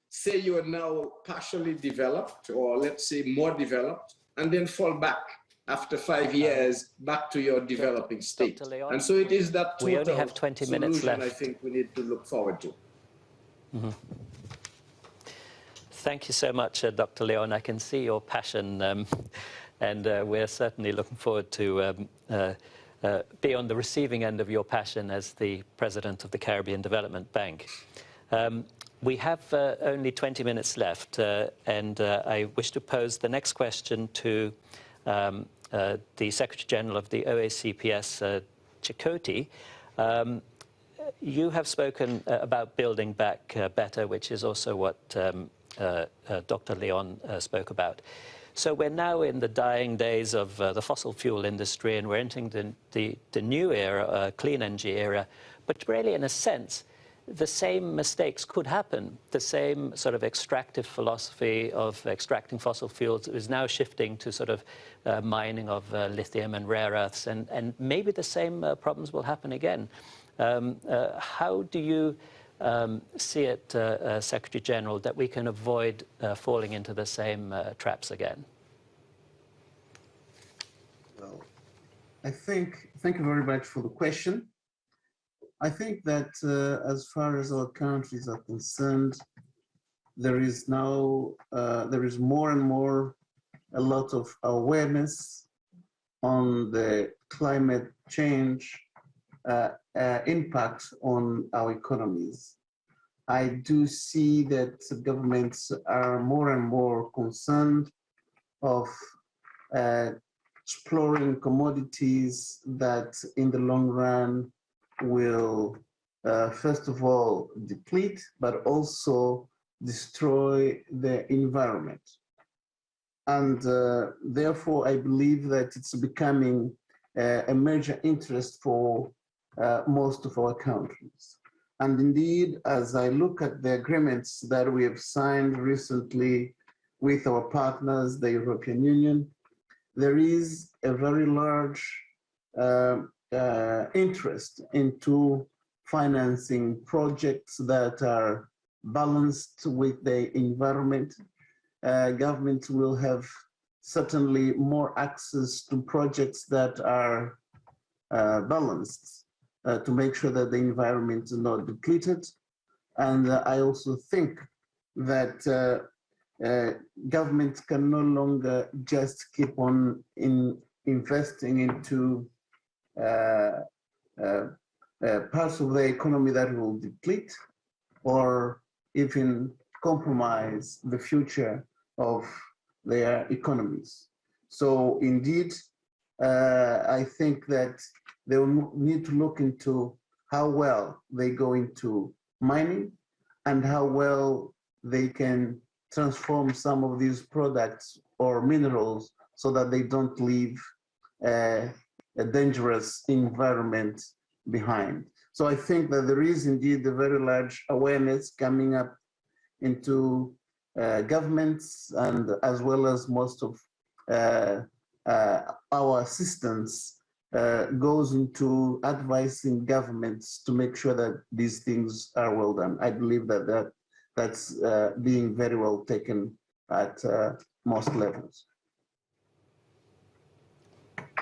Say you are now partially developed, or let's say more developed, and then fall back after 5 years back to your developing state. And so it is that total we only have 20 minutes left. I think we need to look forward to. Mm-hmm. Thank you so much, Dr. Leon. I can see your passion, and we're certainly looking forward to be on the receiving end of your passion as the president of the Caribbean Development Bank. We have only 20 minutes left, and I wish to pose the next question to the Secretary General of the OACPS, Chakotay. You have spoken about building back better, which is also what Dr. Leon spoke about. So we're now in the dying days of the fossil fuel industry, and we're entering the new era, clean energy era, but really, in a sense, the same mistakes could happen. The same sort of extractive philosophy of extracting fossil fuels is now shifting to sort of mining of lithium and rare earths, and maybe the same problems will happen again. How do you see it, Secretary General, that we can avoid falling into the same traps again? Well, thank you very much for the question. I think that as far as our countries are concerned, there is now, there is more and more a lot of awareness on the climate change impact on our economies. I do see that governments are more and more concerned of exploring commodities that in the long run will, first of all, deplete, but also destroy the environment. And therefore, I believe that it's becoming a major interest for most of our countries. And indeed, as I look at the agreements that we have signed recently with our partners, the European Union, there is a very large interest into financing projects that are balanced with the environment. Governments will have certainly more access to projects that are balanced to make sure that the environment is not depleted. And I also think that governments can no longer just keep on investing into parts of the economy that will deplete or even compromise the future of their economies. So indeed, I think that they will need to look into how well they go into mining and how well they can transform some of these products or minerals so that they don't leave a dangerous environment behind. So I think that there is indeed a very large awareness coming up into governments, and as well as most of our assistance goes into advising governments to make sure that these things are well done. I believe that that's being very well taken at most levels.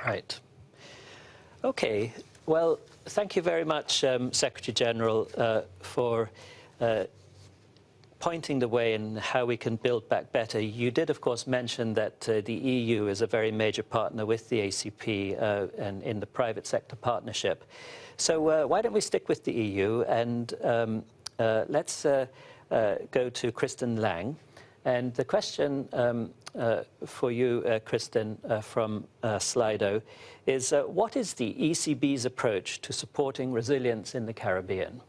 Right. Okay. Well, thank you very much, Secretary General, for pointing the way in how we can build back better. You did, of course, mention that the EU is a very major partner with the ACP and in the private sector partnership. So why don't we stick with the EU, and let's go to Kristen Lang. And the question for you, Kristen, from Slido, is what is the ECB's approach to supporting resilience in the Caribbean?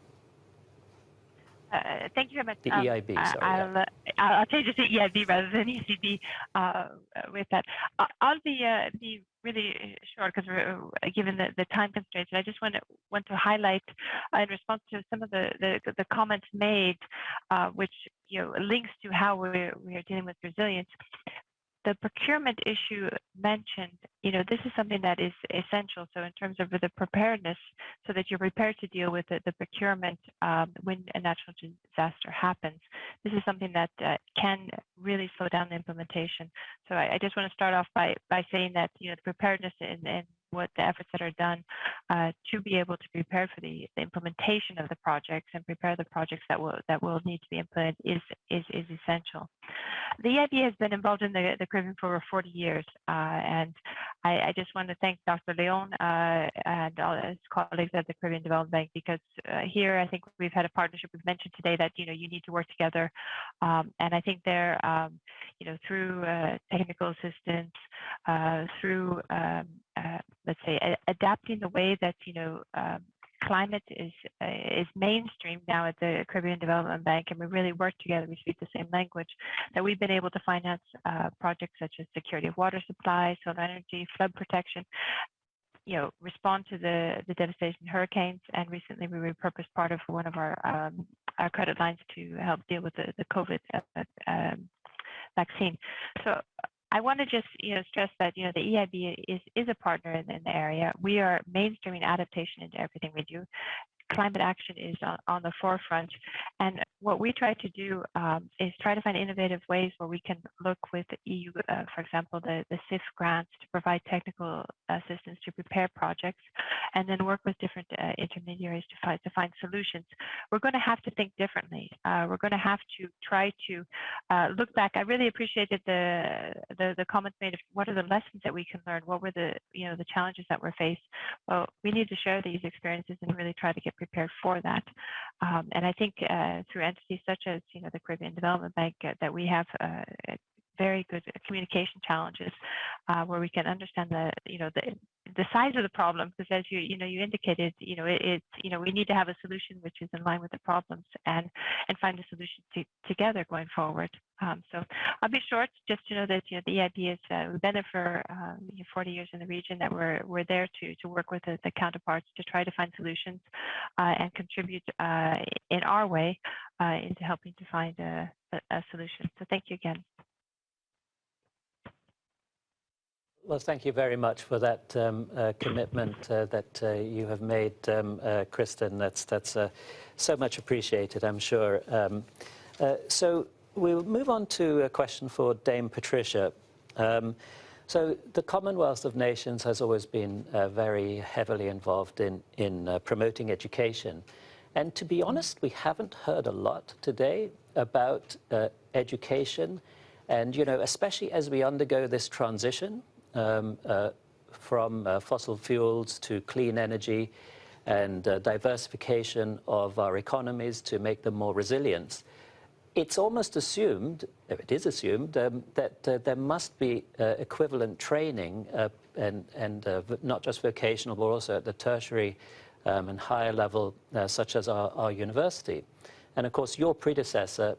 Thank you very much. The EIB, sorry. I'll change it to EIB rather than ECB with that. I'll be really short because we're given the time constraints. And I just want to highlight in response to some of the comments made, which links to how we are dealing with resilience. The procurement issue mentioned, this is something that is essential. So in terms of the preparedness, so that you're prepared to deal with the procurement when a natural disaster happens, this is something that can really slow down the implementation. So I just want to start off by saying that the preparedness and what the efforts that are done to be able to prepare for the implementation of the projects and prepare the projects that will need to be implemented is essential. The EIB has been involved in the Caribbean for over 40 years, and I just want to thank Dr. Leon and all his colleagues at the Caribbean Development Bank, because here I think we've had a partnership. We've mentioned today that you need to work together, and I think they're through technical assistance, through let's say adapting the way that climate is mainstream now at the Caribbean Development Bank, and we really work together. We speak the same language. That we've been able to finance projects such as security of water supply, solar energy, flood protection, respond to the devastation hurricanes, and recently we repurposed part of one of our credit lines to help deal with the COVID vaccine. So I want to just stress that the EIB is a partner in the area. We are mainstreaming adaptation into everything we do. Climate action is on the forefront, and what we try to do is try to find innovative ways where we can look with the EU, for example, the CIF grants to provide technical assistance to prepare projects, and then work with different intermediaries to find solutions. We're going to have to think differently. We're going to have to try to look back. I really appreciated the comments made of what are the lessons that we can learn. What were the challenges that were faced? Well, we need to share these experiences and really try to get prepared for that. And I think through entities such as the Caribbean Development Bank, that we have very good communication challenges where we can understand the size of the problem, because as you indicated, we need to have a solution which is in line with the problems and find a solution together going forward. So I'll be short, just to know that the EIB is we've been there for 40 years in the region, that we're there to work with the counterparts to try to find solutions and contribute in our way into helping to find a solution. So thank you again. Well, thank you very much for that commitment that you have made, Kristen. That's so much appreciated, I'm sure. So we'll move on to a question for Dame Patricia. So the Commonwealth of Nations has always been very heavily involved in promoting education. And to be honest, we haven't heard a lot today about education. And, especially as we undergo this transition from fossil fuels to clean energy and diversification of our economies to make them more resilient, it's almost assumed, it is assumed, that there must be equivalent training and not just vocational, but also at the tertiary and higher level, such as our university. And of course, your predecessor,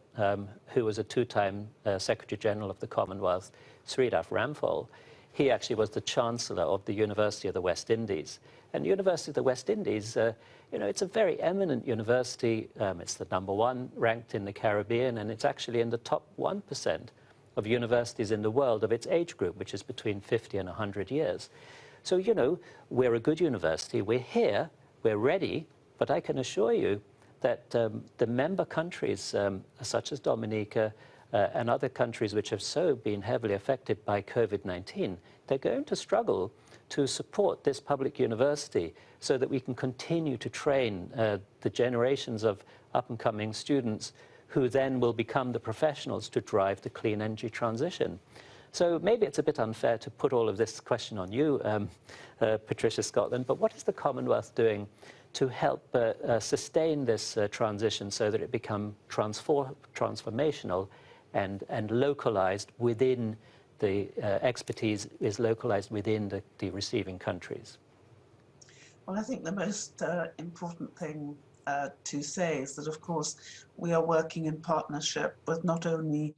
who was a two-time Secretary General of the Commonwealth, Sridhar Ramphal, he actually was the Chancellor of the University of the West Indies. And the University of the West Indies, you know, it's a very eminent university. It's the #1 ranked in the Caribbean, and it's actually in the top 1% of universities in the world of its age group, which is between 50 and 100 years. So, you know, we're a good university. We're here, we're ready, but I can assure you that the member countries, such as Dominica and other countries which have so been heavily affected by COVID-19, they're going to struggle to support this public university so that we can continue to train the generations of up-and-coming students who then will become the professionals to drive the clean energy transition. So maybe it's a bit unfair to put all of this question on you, Patricia Scotland, but what is the Commonwealth doing to help sustain this transition so that it become transformational and localized within the expertise is localized within the receiving countries? Well, I think the most important thing to say is that, of course, we are working in partnership with not only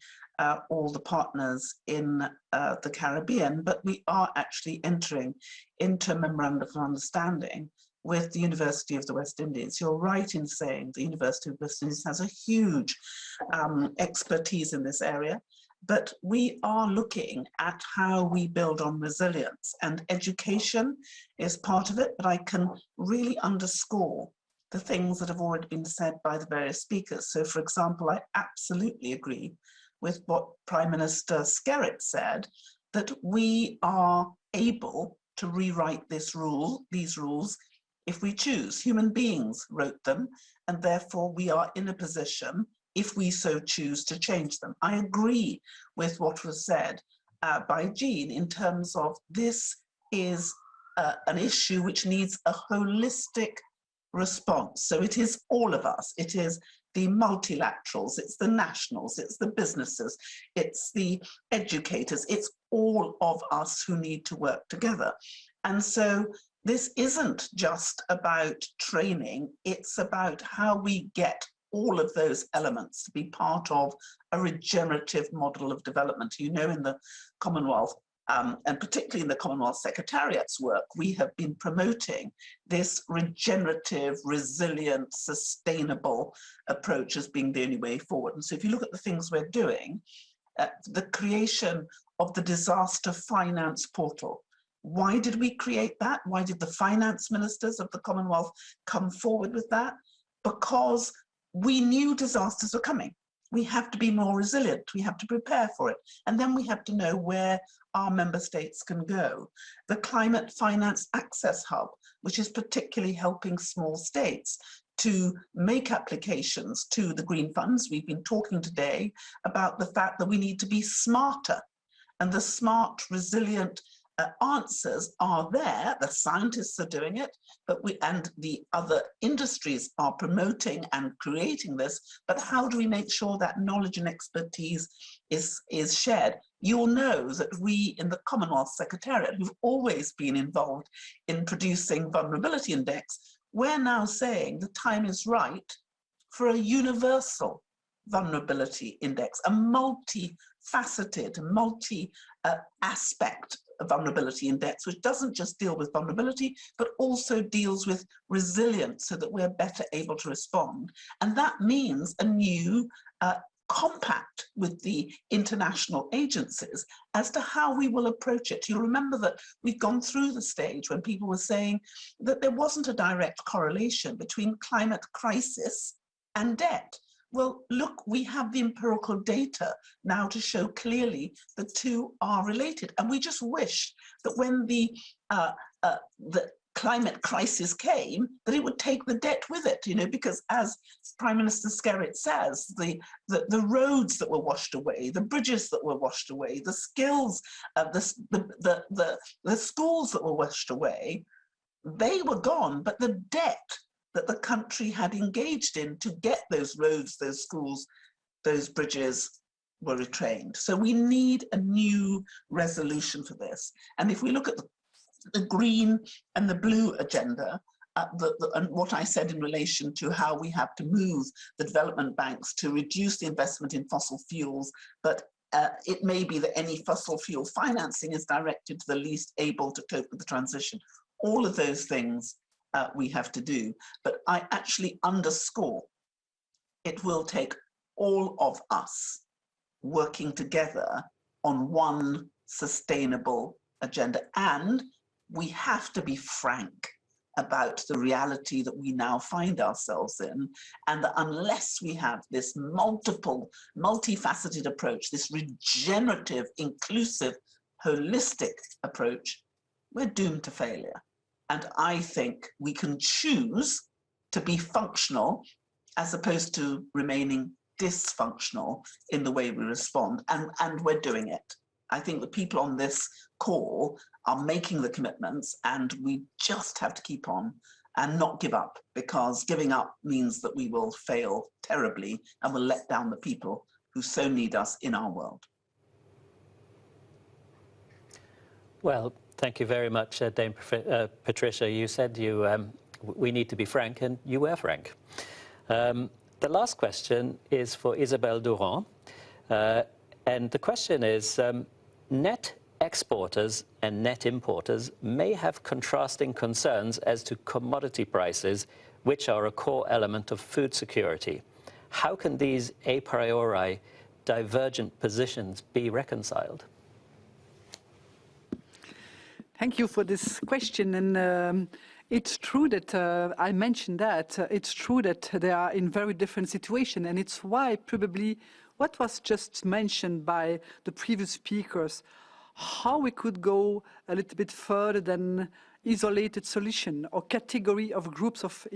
all the partners in the Caribbean, but we are actually entering into a memorandum of understanding with the University of the West Indies. You're right in saying the University of the West Indies has a huge expertise in this area, but we are looking at how we build on resilience, and education is part of it, but I can really underscore the things that have already been said by the various speakers. So, for example, I absolutely agree with what Prime Minister Scarcity said, that we are able to rewrite these rules, if we choose. Human beings wrote them, and therefore we are in a position, if we so choose, to change them. I agree with what was said by Jean in terms of this is an issue which needs a holistic response. So it is all of us. It is the multilaterals, it's the nationals, it's the businesses, it's the educators, it's all of us who need to work together. And so this isn't just about training, it's about how we get all of those elements to be part of a regenerative model of development. You know, in the Commonwealth, and particularly in the Commonwealth Secretariat's work, we have been promoting this regenerative, resilient, sustainable approach as being the only way forward. And so if you look at the things we're doing, the creation of the disaster finance portal. Why did we create that? Why did the finance ministers of the Commonwealth come forward with that? Because we knew disasters were coming. We have to be more resilient. We have to prepare for it. And then we have to know where our member states can go. The Climate Finance Access Hub, which is particularly helping small states to make applications to the green funds. We've been talking today about the fact that we need to be smarter, and the smart, resilient answers are there. The scientists are doing it, but and the other industries are promoting and creating this. But how do we make sure that knowledge and expertise is shared? You'll know that we in the Commonwealth Secretariat, who've always been involved in producing vulnerability index, we're now saying the time is right for a universal vulnerability index, a multifaceted, multi-aspect vulnerability index, which doesn't just deal with vulnerability, but also deals with resilience so that we're better able to respond. And that means a new compact with the international agencies as to how we will approach it. You'll remember that we've gone through the stage when people were saying that there wasn't a direct correlation between climate crisis and debt. Well, look, we have the empirical data now to show clearly the two are related. And we just wish that when the climate crisis came, that it would take the debt with it, you know, because as Prime Minister Scarcity says, the roads that were washed away, the bridges that were washed away, the skills, the schools that were washed away, they were gone, but the debt that the country had engaged in to get those roads, those schools, those bridges were retained. So we need a new resolution for this. And if we look at the green and the blue agenda, and what I said in relation to how we have to move the development banks to reduce the investment in fossil fuels, but it may be that any fossil fuel financing is directed to the least able to cope with the transition. All of those things we have to do. But I actually underscore it will take all of us working together on one sustainable agenda. And we have to be frank about the reality that we now find ourselves in, and that unless we have this multifaceted approach, this regenerative, inclusive, holistic approach, we're doomed to failure. And I think we can choose to be functional as opposed to remaining dysfunctional in the way we respond, and we're doing it. I think the people on this call are making the commitments, and we just have to keep on and not give up, because giving up means that we will fail terribly and will let down the people who so need us in our world. Well, thank you very much, Dame Patricia. You said we need to be frank, and you were frank. The last question is for Isabelle Durand. And the question is, net exporters and net importers may have contrasting concerns as to commodity prices, which are a core element of food security. How can these a priori divergent positions be reconciled? Thank you for this question. And it's true that I mentioned that. It's true that they are in very different situations. And it's why probably what was just mentioned by the previous speakers, how we could go a little bit further than isolated solution or category of groups of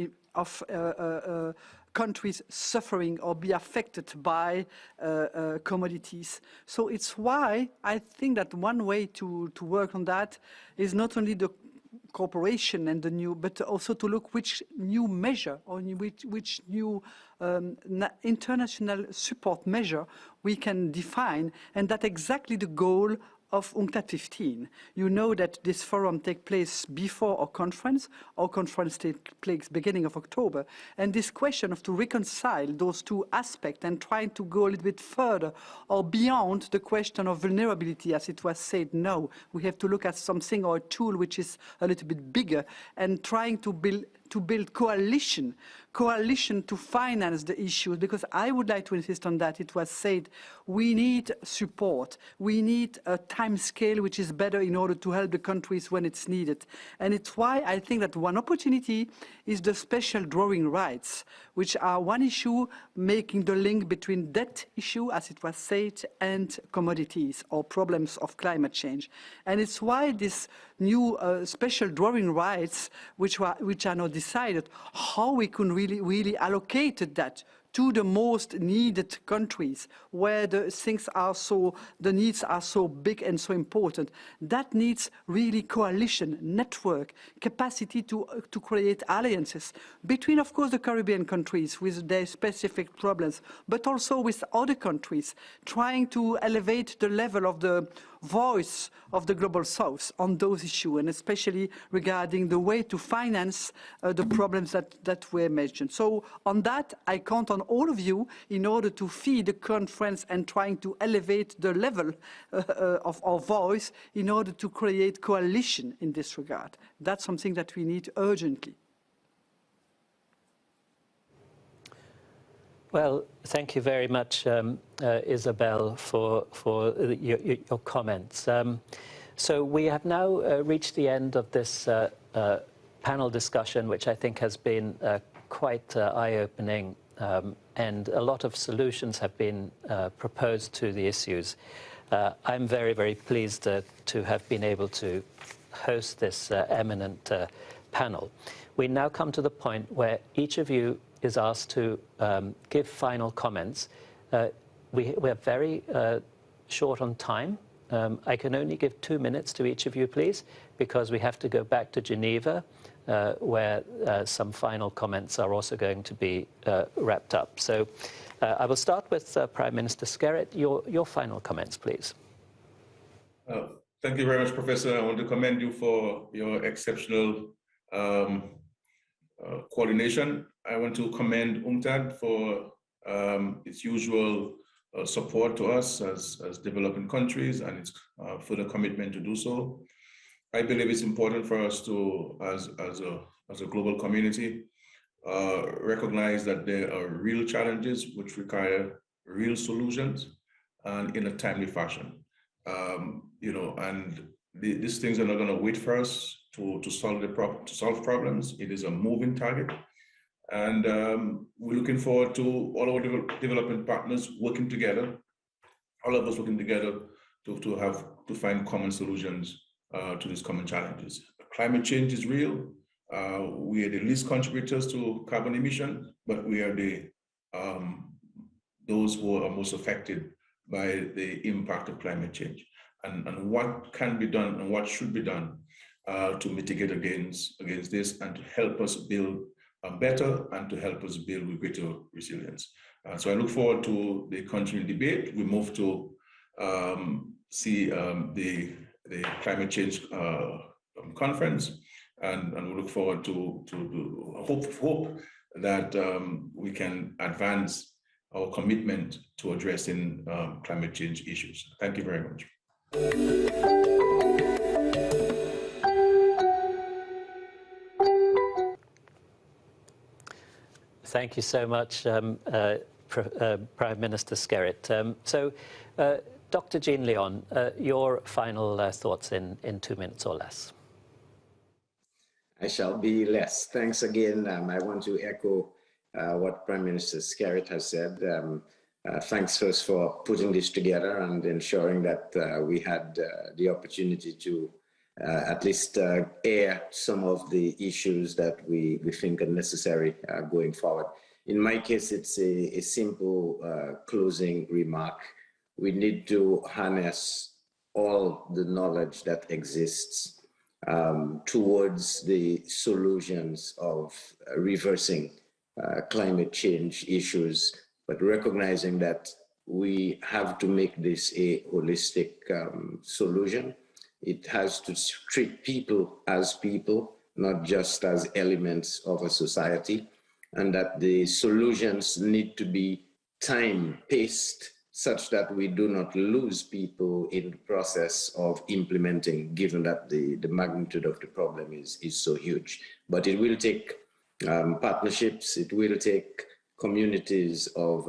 countries suffering or be affected by commodities. So it's why I think that one way to work on that is not only the cooperation and the new, but also to look which new measure or which new international support measure we can define, and that's exactly the goal of UNCTAD 15. You know that this forum takes place before our conference. Our conference takes place beginning of October. And this question of to reconcile those two aspects and trying to go a little bit further or beyond the question of vulnerability, as it was said, no, we have to look at something or a tool which is a little bit bigger, and trying to build coalition to finance the issues, because I would like to insist on that. It was said, we need support. We need a time scale which is better in order to help the countries when it's needed. And it's why I think that one opportunity is the special drawing rights, which are one issue making the link between debt issue, as it was said, and commodities or problems of climate change. And it's why this new special drawing rights, which are now decided, how we can really allocate that to the most needed countries where the needs are so big and so important. That needs really coalition, network, capacity to create alliances between, of course, the Caribbean countries with their specific problems, but also with other countries, trying to elevate the level of the voice of the Global South on those issues, and especially regarding the way to finance the problems that were mentioned. So on that, I count on all of you in order to feed the conference and trying to elevate the level of our voice in order to create coalition in this regard. That's something that we need urgently. Well, thank you very much, Isabelle, for your comments. So we have now reached the end of this panel discussion, which I think has been quite eye-opening, and a lot of solutions have been proposed to the issues. I'm very, very pleased to have been able to host this eminent panel. We now come to the point where each of you is asked to give final comments. We're very short on time. I can only give 2 minutes to each of you, please, because we have to go back to Geneva, where some final comments are also going to be wrapped up. So I will start with Prime Minister Skerritt. Your final comments, please. Thank you very much, Professor. I want to commend you for your exceptional coordination. I want to commend UNCTAD for its usual support to us as developing countries and its further commitment to do so. I believe it's important for us to, as a global community, recognize that there are real challenges which require real solutions and in a timely fashion. You know, and these things are not going to wait for us to solve problems. It is a moving target, and we're looking forward to all our development partners working together, all of us working together to find common solutions to these common challenges. Climate change is real. We are the least contributors to carbon emission, but we are those who are most affected by the impact of climate change. And what can be done and what should be done to mitigate against this and to help us build better and to help us build with greater resilience. So I look forward to the continuing debate. We move to see the climate change conference, and we look forward to hope that we can advance our commitment to addressing climate change issues. Thank you very much. Thank you so much, Prime Minister Skerritt. So, Dr. Jean Leon, your final thoughts in 2 minutes or less. I shall be less. Thanks again. I want to echo what Prime Minister Skerritt has said. Thanks first for putting this together and ensuring that we had the opportunity to at least air some of the issues that we think are necessary going forward. In my case, it's a simple closing remark. We need to harness all the knowledge that exists towards the solutions of reversing climate change issues, but recognizing that we have to make this a holistic solution. It has to treat people, not just as elements of a society, and that the solutions need to be time-paced such that we do not lose people in the process of implementing, given that the magnitude of the problem is so huge. But it will take partnerships, it will take communities of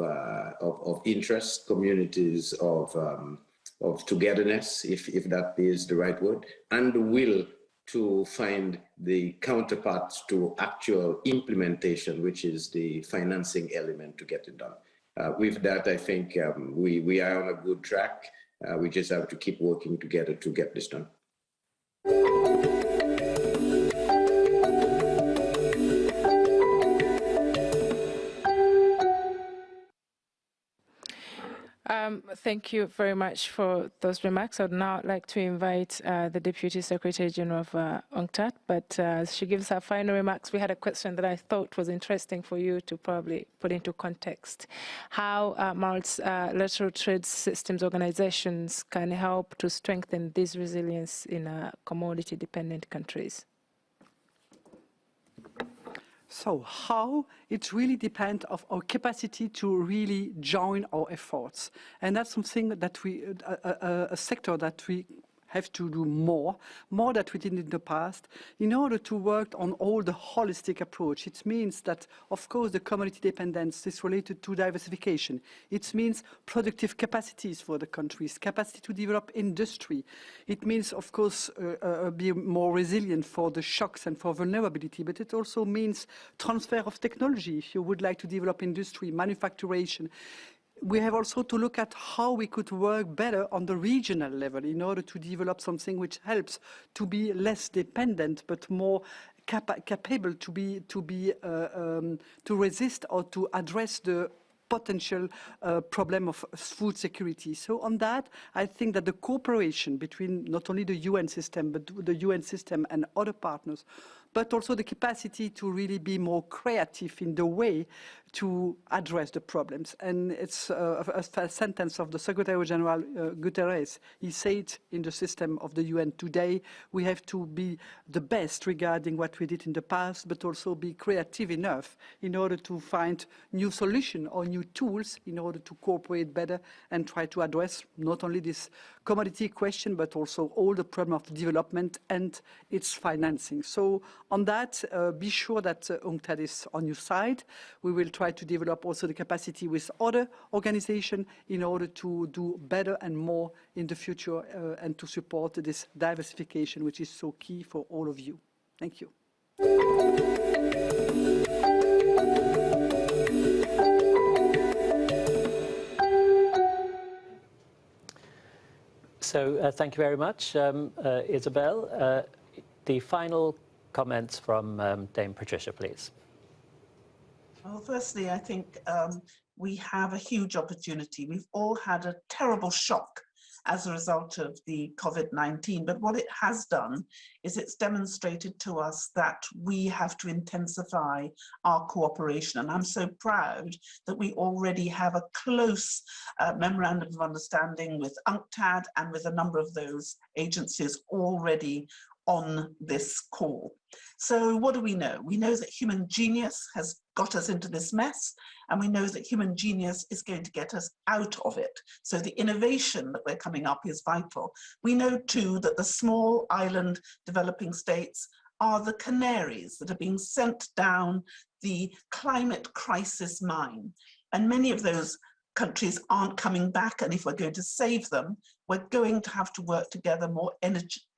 interest, communities of togetherness, if that is the right word, and the will to find the counterparts to actual implementation, which is the financing element to get it done. With that, I think we are on a good track. We just have to keep working together to get this done. Thank you very much for those remarks. I'd now like to invite the Deputy Secretary General of UNCTAD, but as she gives her final remarks, we had a question that I thought was interesting for you to probably put into context. How multilateral trade systems organizations can help to strengthen this resilience in commodity-dependent countries? So how? It really depends on our capacity to really join our efforts. And that's something that a sector that we have to do more than we did in the past, in order to work on all the holistic approach. It means that, of course, the commodity dependence is related to diversification. It means productive capacities for the countries, capacity to develop industry. It means, of course, be more resilient for the shocks and for vulnerability, but it also means transfer of technology. If you would like to develop industry, manufacturing, we have also to look at how we could work better on the regional level in order to develop something which helps to be less dependent but more capable to resist or to address the potential problem of food security. So on that, I think that the cooperation between not only the UN system, but the UN system and other partners, but also the capacity to really be more creative in the way to address the problems. And it's a sentence of the Secretary General Guterres. He said in the system of the UN today, we have to be the best regarding what we did in the past, but also be creative enough in order to find new solutions or new tools in order to cooperate better and try to address not only this commodity question, but also all the problem of development and its financing. So on that, be sure that UNCTAD is on your side. We will try to develop also the capacity with other organizations in order to do better and more in the future and to support this diversification, which is so key for all of you. Thank you. So thank you very much, Isabel. The final comments from Dame Patricia, please. Well, firstly, I think we have a huge opportunity. We've all had a terrible shock as a result of the COVID-19, but what it has done is it's demonstrated to us that we have to intensify our cooperation. And I'm so proud that we already have a close memorandum of understanding with UNCTAD and with a number of those agencies already on this call. So what do we know? We know that human genius has got us into this mess, and we know that human genius is going to get us out of it. So the innovation that we're coming up is vital. We know too that the small island developing states are the canaries that are being sent down the climate crisis mine. And many of those countries aren't coming back, and if we're going to save them, we're going to have to work together more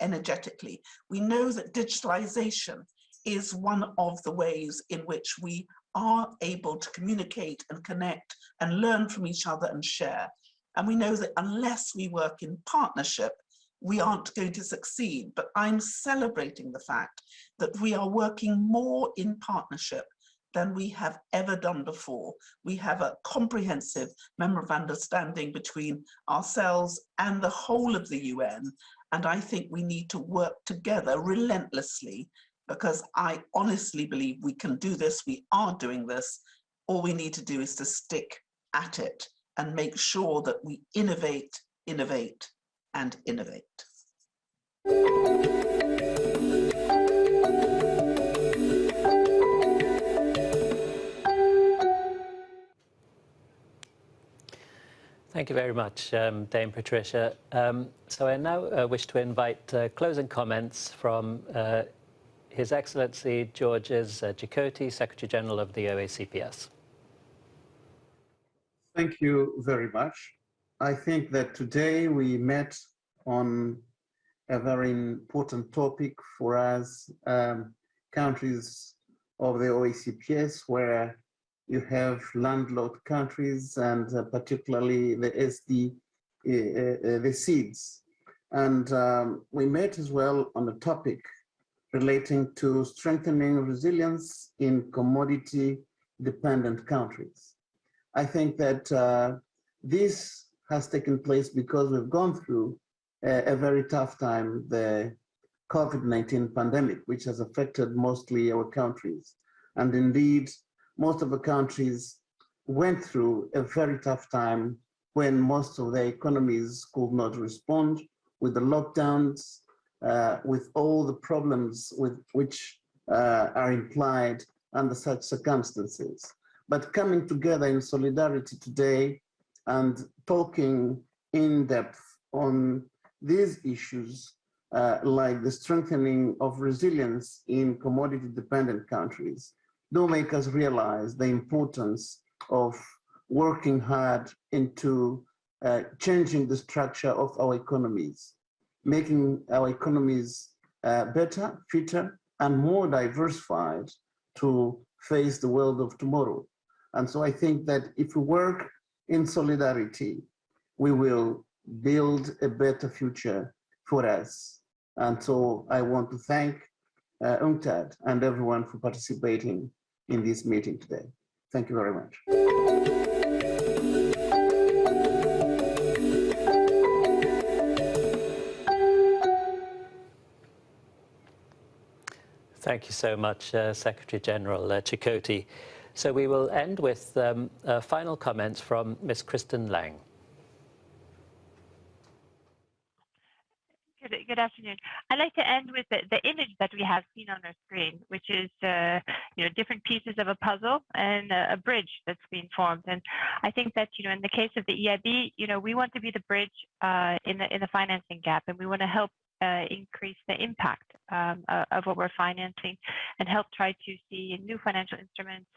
energetically. We know that digitalization is one of the ways in which we are able to communicate and connect and learn from each other and share. And we know that unless we work in partnership, we aren't going to succeed. But I'm celebrating the fact that we are working more in partnership than we have ever done before. We have a comprehensive memorandum of understanding between ourselves and the whole of the UN. And I think we need to work together relentlessly, because I honestly believe we can do this. We are doing this. All we need to do is to stick at it and make sure that we innovate, innovate, and innovate. Thank you very much, Dame Patricia. So I now wish to invite closing comments from His Excellency Georges Jikoty, Secretary General of the OACPS. Thank you very much. I think that today we met on a very important topic for us, countries of the OACPS, where you have landlocked countries and particularly the the seeds. And we met as well on a topic relating to strengthening resilience in commodity-dependent countries. I think that this has taken place because we've gone through a very tough time, the COVID-19 pandemic, which has affected mostly our countries. And indeed, most of the countries went through a very tough time when most of their economies could not respond with the lockdowns, with all the problems with which are implied under such circumstances. But coming together in solidarity today and talking in depth on these issues, like the strengthening of resilience in commodity-dependent countries, do make us realize the importance of working hard into changing the structure of our economies, making our economies better, fitter, and more diversified to face the world of tomorrow. And so I think that if we work in solidarity, we will build a better future for us. And so I want to thank UNCTAD, and everyone for participating in this meeting today. Thank you very much. Thank you so much, Secretary General Chikoti. So we will end with final comments from Ms. Kristen Lang. Good afternoon. I'd like to end with the image that we have seen on our screen, which is different pieces of a puzzle and a bridge that's being formed. And I think that in the case of the EIB, we want to be the bridge in the financing gap, and we want to help increase the impact of what we're financing and help try to see new financial instruments,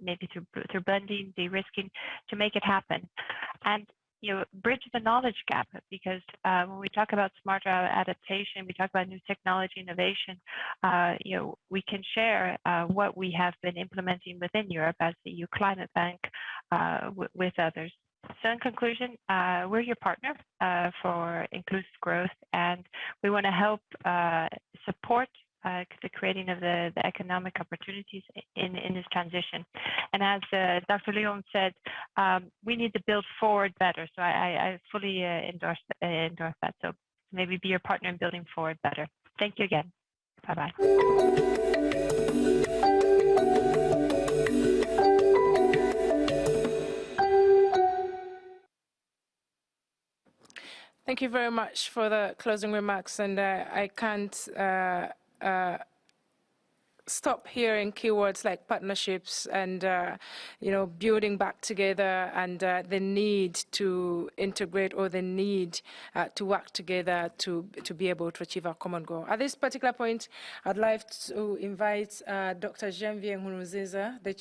maybe through blending, de-risking, to make it happen. And bridge the knowledge gap, because when we talk about smarter adaptation, we talk about new technology innovation, we can share what we have been implementing within Europe as the EU Climate Bank with others. So in conclusion, we're your partner for inclusive growth, and we want to help support the creating of the economic opportunities in this transition. And as Dr. Leon said, we need to build forward better. So I fully endorse that. So maybe be your partner in building forward better. Thank you again. Bye-bye. Thank you very much for the closing remarks, and I can't stop hearing keywords like partnerships and building back together, and the need to integrate, or the need to work together to be able to achieve our common goal. At this particular point, I'd like to invite Dr. Janvier Nkuruziza, the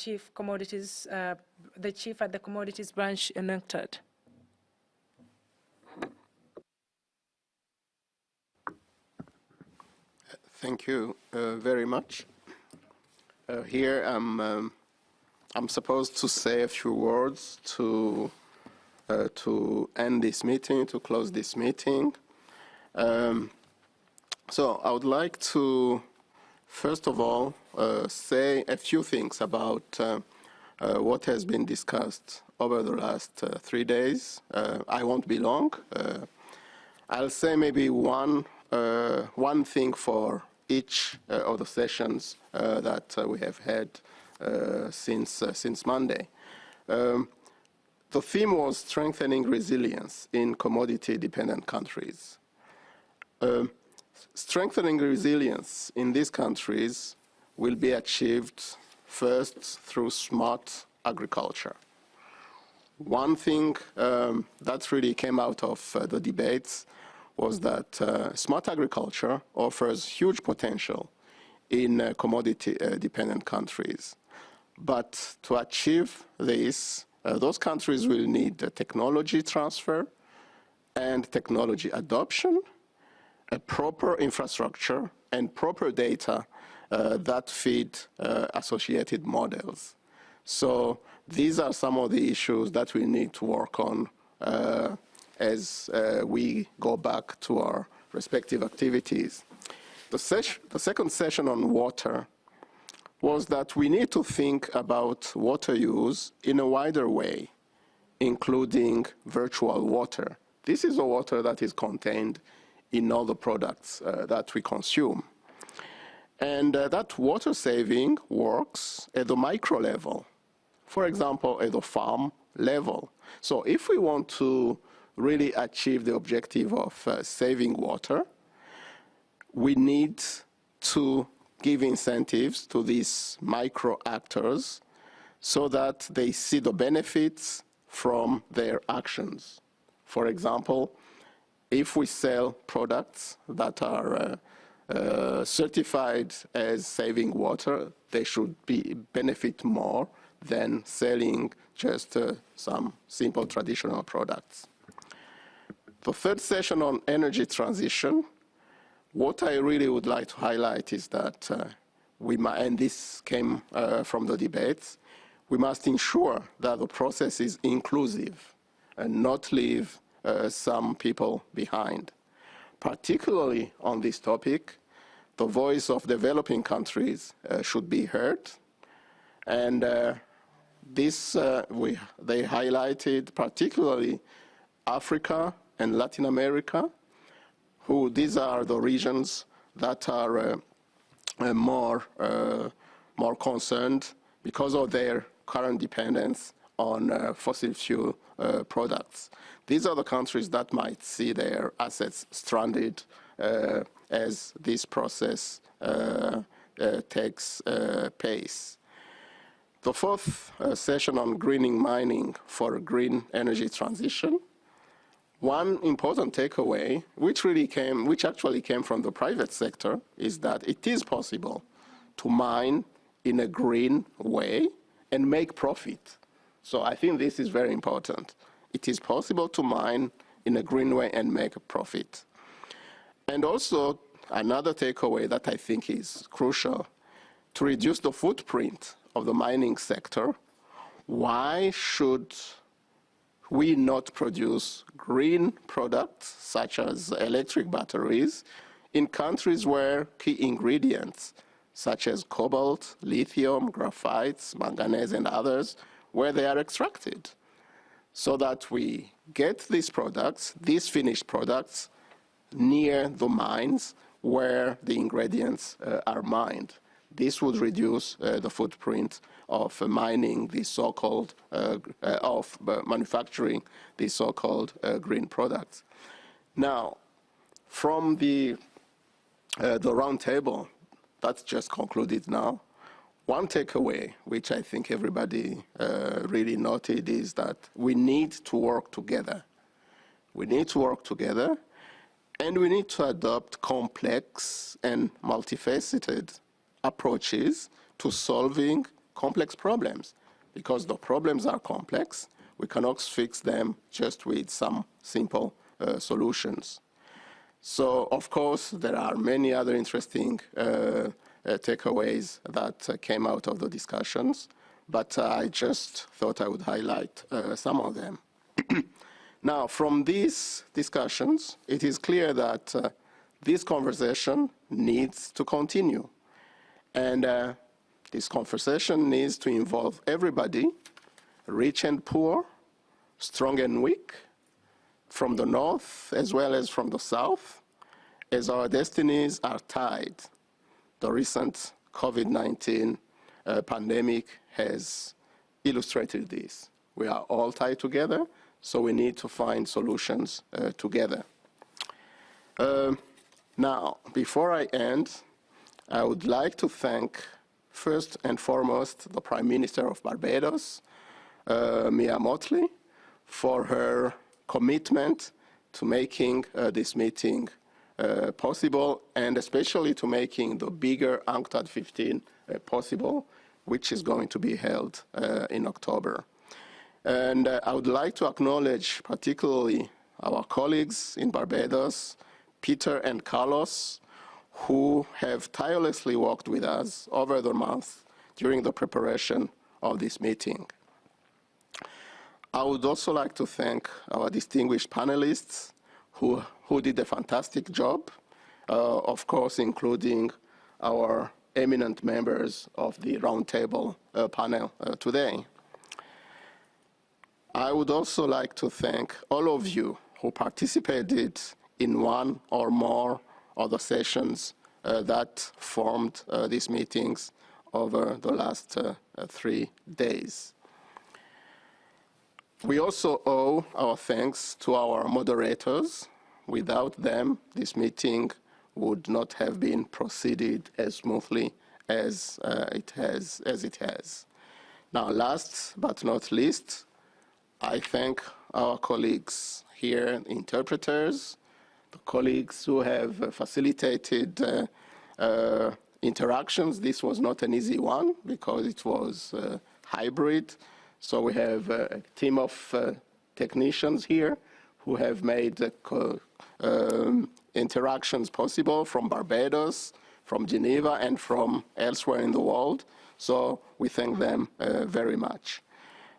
chief at the Commodities branch in UNCTAD. Thank you very much. Here I'm supposed to say a few words to end this meeting, to close this meeting. So I would like to, first of all, say a few things about what has been discussed over the last 3 days. I won't be long. I'll say maybe one thing for each of the sessions that we have had since Monday. The theme was strengthening resilience in commodity-dependent countries. Strengthening resilience in these countries will be achieved first through smart agriculture. One thing that really came out of the debates was that smart agriculture offers huge potential in commodity-dependent countries. But to achieve this, those countries will need technology transfer and technology adoption, a proper infrastructure, and proper data that feed associated models. So these are some of the issues that we need to work on as we go back to our respective activities. The second session on water was that we need to think about water use in a wider way, including virtual water. This is the water that is contained in all the products that we consume. And that water saving works at the micro level, for example, at the farm level. So if we want to really achieve the objective of saving water, we need to give incentives to these micro actors so that they see the benefits from their actions. For example, if we sell products that are certified as saving water, they should benefit more than selling just some simple traditional products. The third session on energy transition, what I really would like to highlight is that and this came from the debates, we must ensure that the process is inclusive and not leave some people behind. Particularly on this topic, the voice of developing countries should be heard. And they highlighted particularly Africa and Latin America, these are the regions that are more concerned because of their current dependence on fossil fuel products. These are the countries that might see their assets stranded as this process takes pace. The fourth session on greening mining for a green energy transition. One important takeaway, which actually came from the private sector, is that it is possible to mine in a green way and make profit. So I think this is very important. It is possible to mine in a green way and make a profit. And also, another takeaway that I think is crucial, to reduce the footprint of the mining sector, why should we not produce green products, such as electric batteries, in countries where key ingredients, such as cobalt, lithium, graphites, manganese, and others, where they are extracted, so that we get these products, these finished products, near the mines where the ingredients are mined. This would reduce the footprint of mining the so-called, of manufacturing the so-called green products. Now, from the roundtable that's just concluded now, one takeaway, which I think everybody really noted, is that we need to work together. We need to work together, and we need to adopt complex and multifaceted approaches to solving complex problems, because the problems are complex. We cannot fix them just with some simple solutions. So, of course, there are many other interesting takeaways that came out of the discussions, but I just thought I would highlight some of them. Now, from these discussions, it is clear that this conversation needs to continue. And this conversation needs to involve everybody, rich and poor, strong and weak, from the north as well as from the south, as our destinies are tied. The recent COVID-19 pandemic has illustrated this. We are all tied together, so we need to find solutions together. Now, before I end, I would like to thank, first and foremost, the Prime Minister of Barbados, Mia Mottley, for her commitment to making this meeting possible, and especially to making the bigger UNCTAD 15 possible, which is going to be held in October. And I would like to acknowledge particularly our colleagues in Barbados, Peter and Carlos, who have tirelessly worked with us over the month during the preparation of this meeting. I would also like to thank our distinguished panelists who did a fantastic job, of course, including our eminent members of the roundtable panel today. I would also like to thank all of you who participated in one or more of the sessions that formed these meetings over the last 3 days. We also owe our thanks to our moderators. Without them, this meeting would not have been proceeded as smoothly as it has. Now, last but not least, I thank our colleagues here, interpreters, the colleagues who have facilitated interactions. This was not an easy one because it was hybrid. So we have a team of technicians here who have made interactions possible from Barbados, from Geneva, and from elsewhere in the world. So we thank them very much.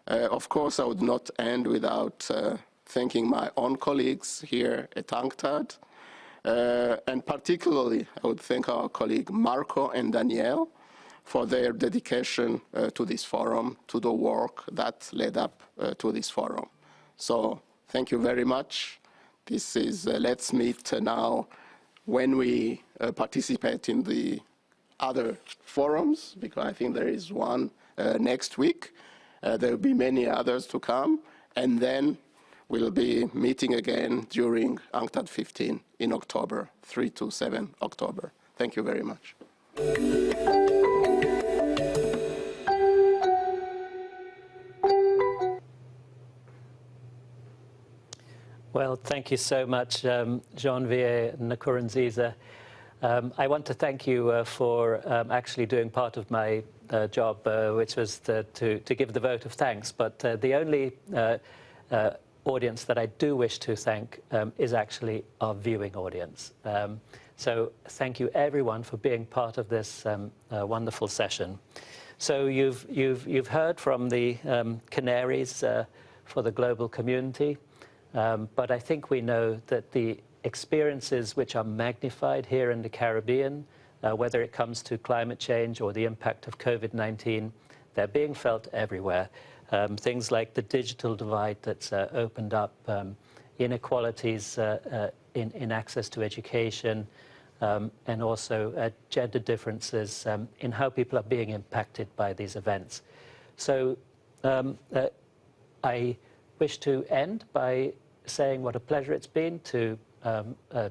Of course, I would not end without thanking my own colleagues here at UNCTAD, And particularly, I would thank our colleague Marco and Danielle for their dedication to this forum, to the work that led up to this forum. So thank you very much. This is, let's meet now when we participate in the other forums, because I think there is one next week. There will be many others to come, and then we'll be meeting again during UNCTAD 15 in October, 3 to 7 October. Thank you very much. Well, thank you so much, Janvier Nkurunziza. I want to thank you for actually doing part of my job, which was to give the vote of thanks. But the only audience that I do wish to thank is actually our viewing audience. So thank you, everyone, for being part of this wonderful session. So you've heard from the Canaries for the global community. But I think we know that the experiences which are magnified here in the Caribbean, whether it comes to climate change or the impact of COVID-19, they're being felt everywhere. Things like the digital divide that's opened up, inequalities in access to education, and also gender differences in how people are being impacted by these events. So I wish to end by saying what a pleasure it's been to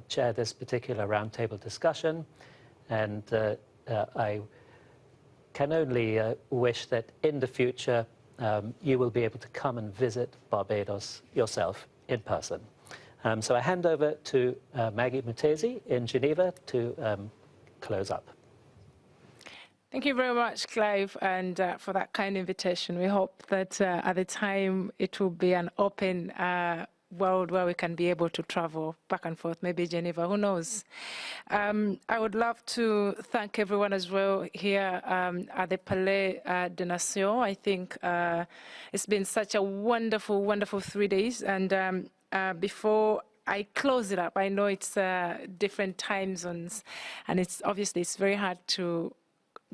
chair this particular roundtable discussion, and I can only wish that in the future you will be able to come and visit Barbados yourself in person. So I hand over to Maggie Mutesi in Geneva to close up. Thank you very much, Clive, and for that kind invitation. We hope that at the time it will be an open world where we can be able to travel back and forth, maybe Geneva, who knows. I would love to thank everyone as well here at the Palais des Nations. I think it's been such a wonderful, wonderful 3 days. And before I close it up, I know it's different time zones, and it's very hard to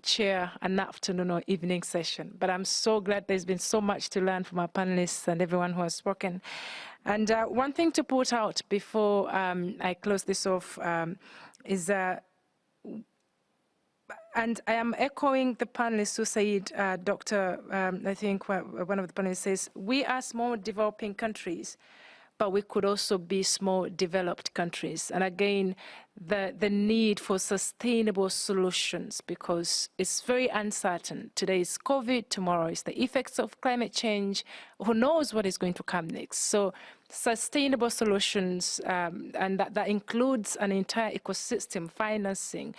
chair an afternoon or evening session. But I'm so glad there's been so much to learn from our panelists and everyone who has spoken. And one thing to put out before I close this off is, and I am echoing the panelists who said, I think one of the panelists says, we are small developing countries, but we could also be small developed countries. And again, the need for sustainable solutions, because it's very uncertain. Today is COVID, tomorrow is the effects of climate change. Who knows what is going to come next? So sustainable solutions, and that includes an entire ecosystem, financing,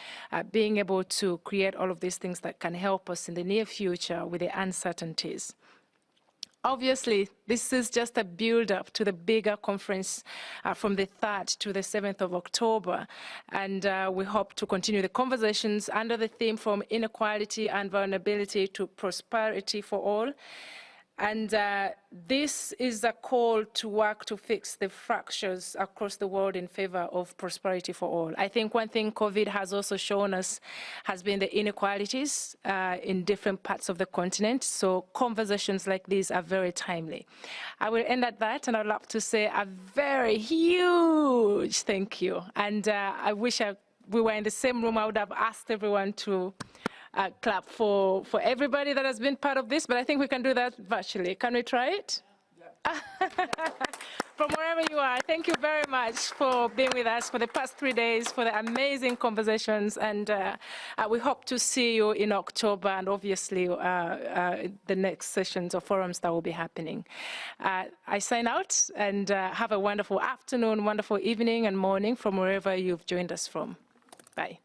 being able to create all of these things that can help us in the near future with the uncertainties. Obviously, this is just a build-up to the bigger conference from the 3rd to the 7th of October. And we hope to continue the conversations under the theme from inequality and vulnerability to prosperity for all. And this is a call to work to fix the fractures across the world in favor of prosperity for all. I think one thing COVID has also shown us has been the inequalities in different parts of the continent. So conversations like these are very timely. I will end at that, and I'd love to say a very huge thank you. And I wish we were in the same room. I would have asked everyone to clap for everybody that has been part of this, but I think we can do that virtually. Can we try it? Yeah. From wherever you are, thank you very much for being with us for the past 3 days, for the amazing conversations, and we hope to see you in October, and obviously the next sessions or forums that will be happening. I sign out, and have a wonderful afternoon, wonderful evening and morning from wherever you've joined us from. Bye.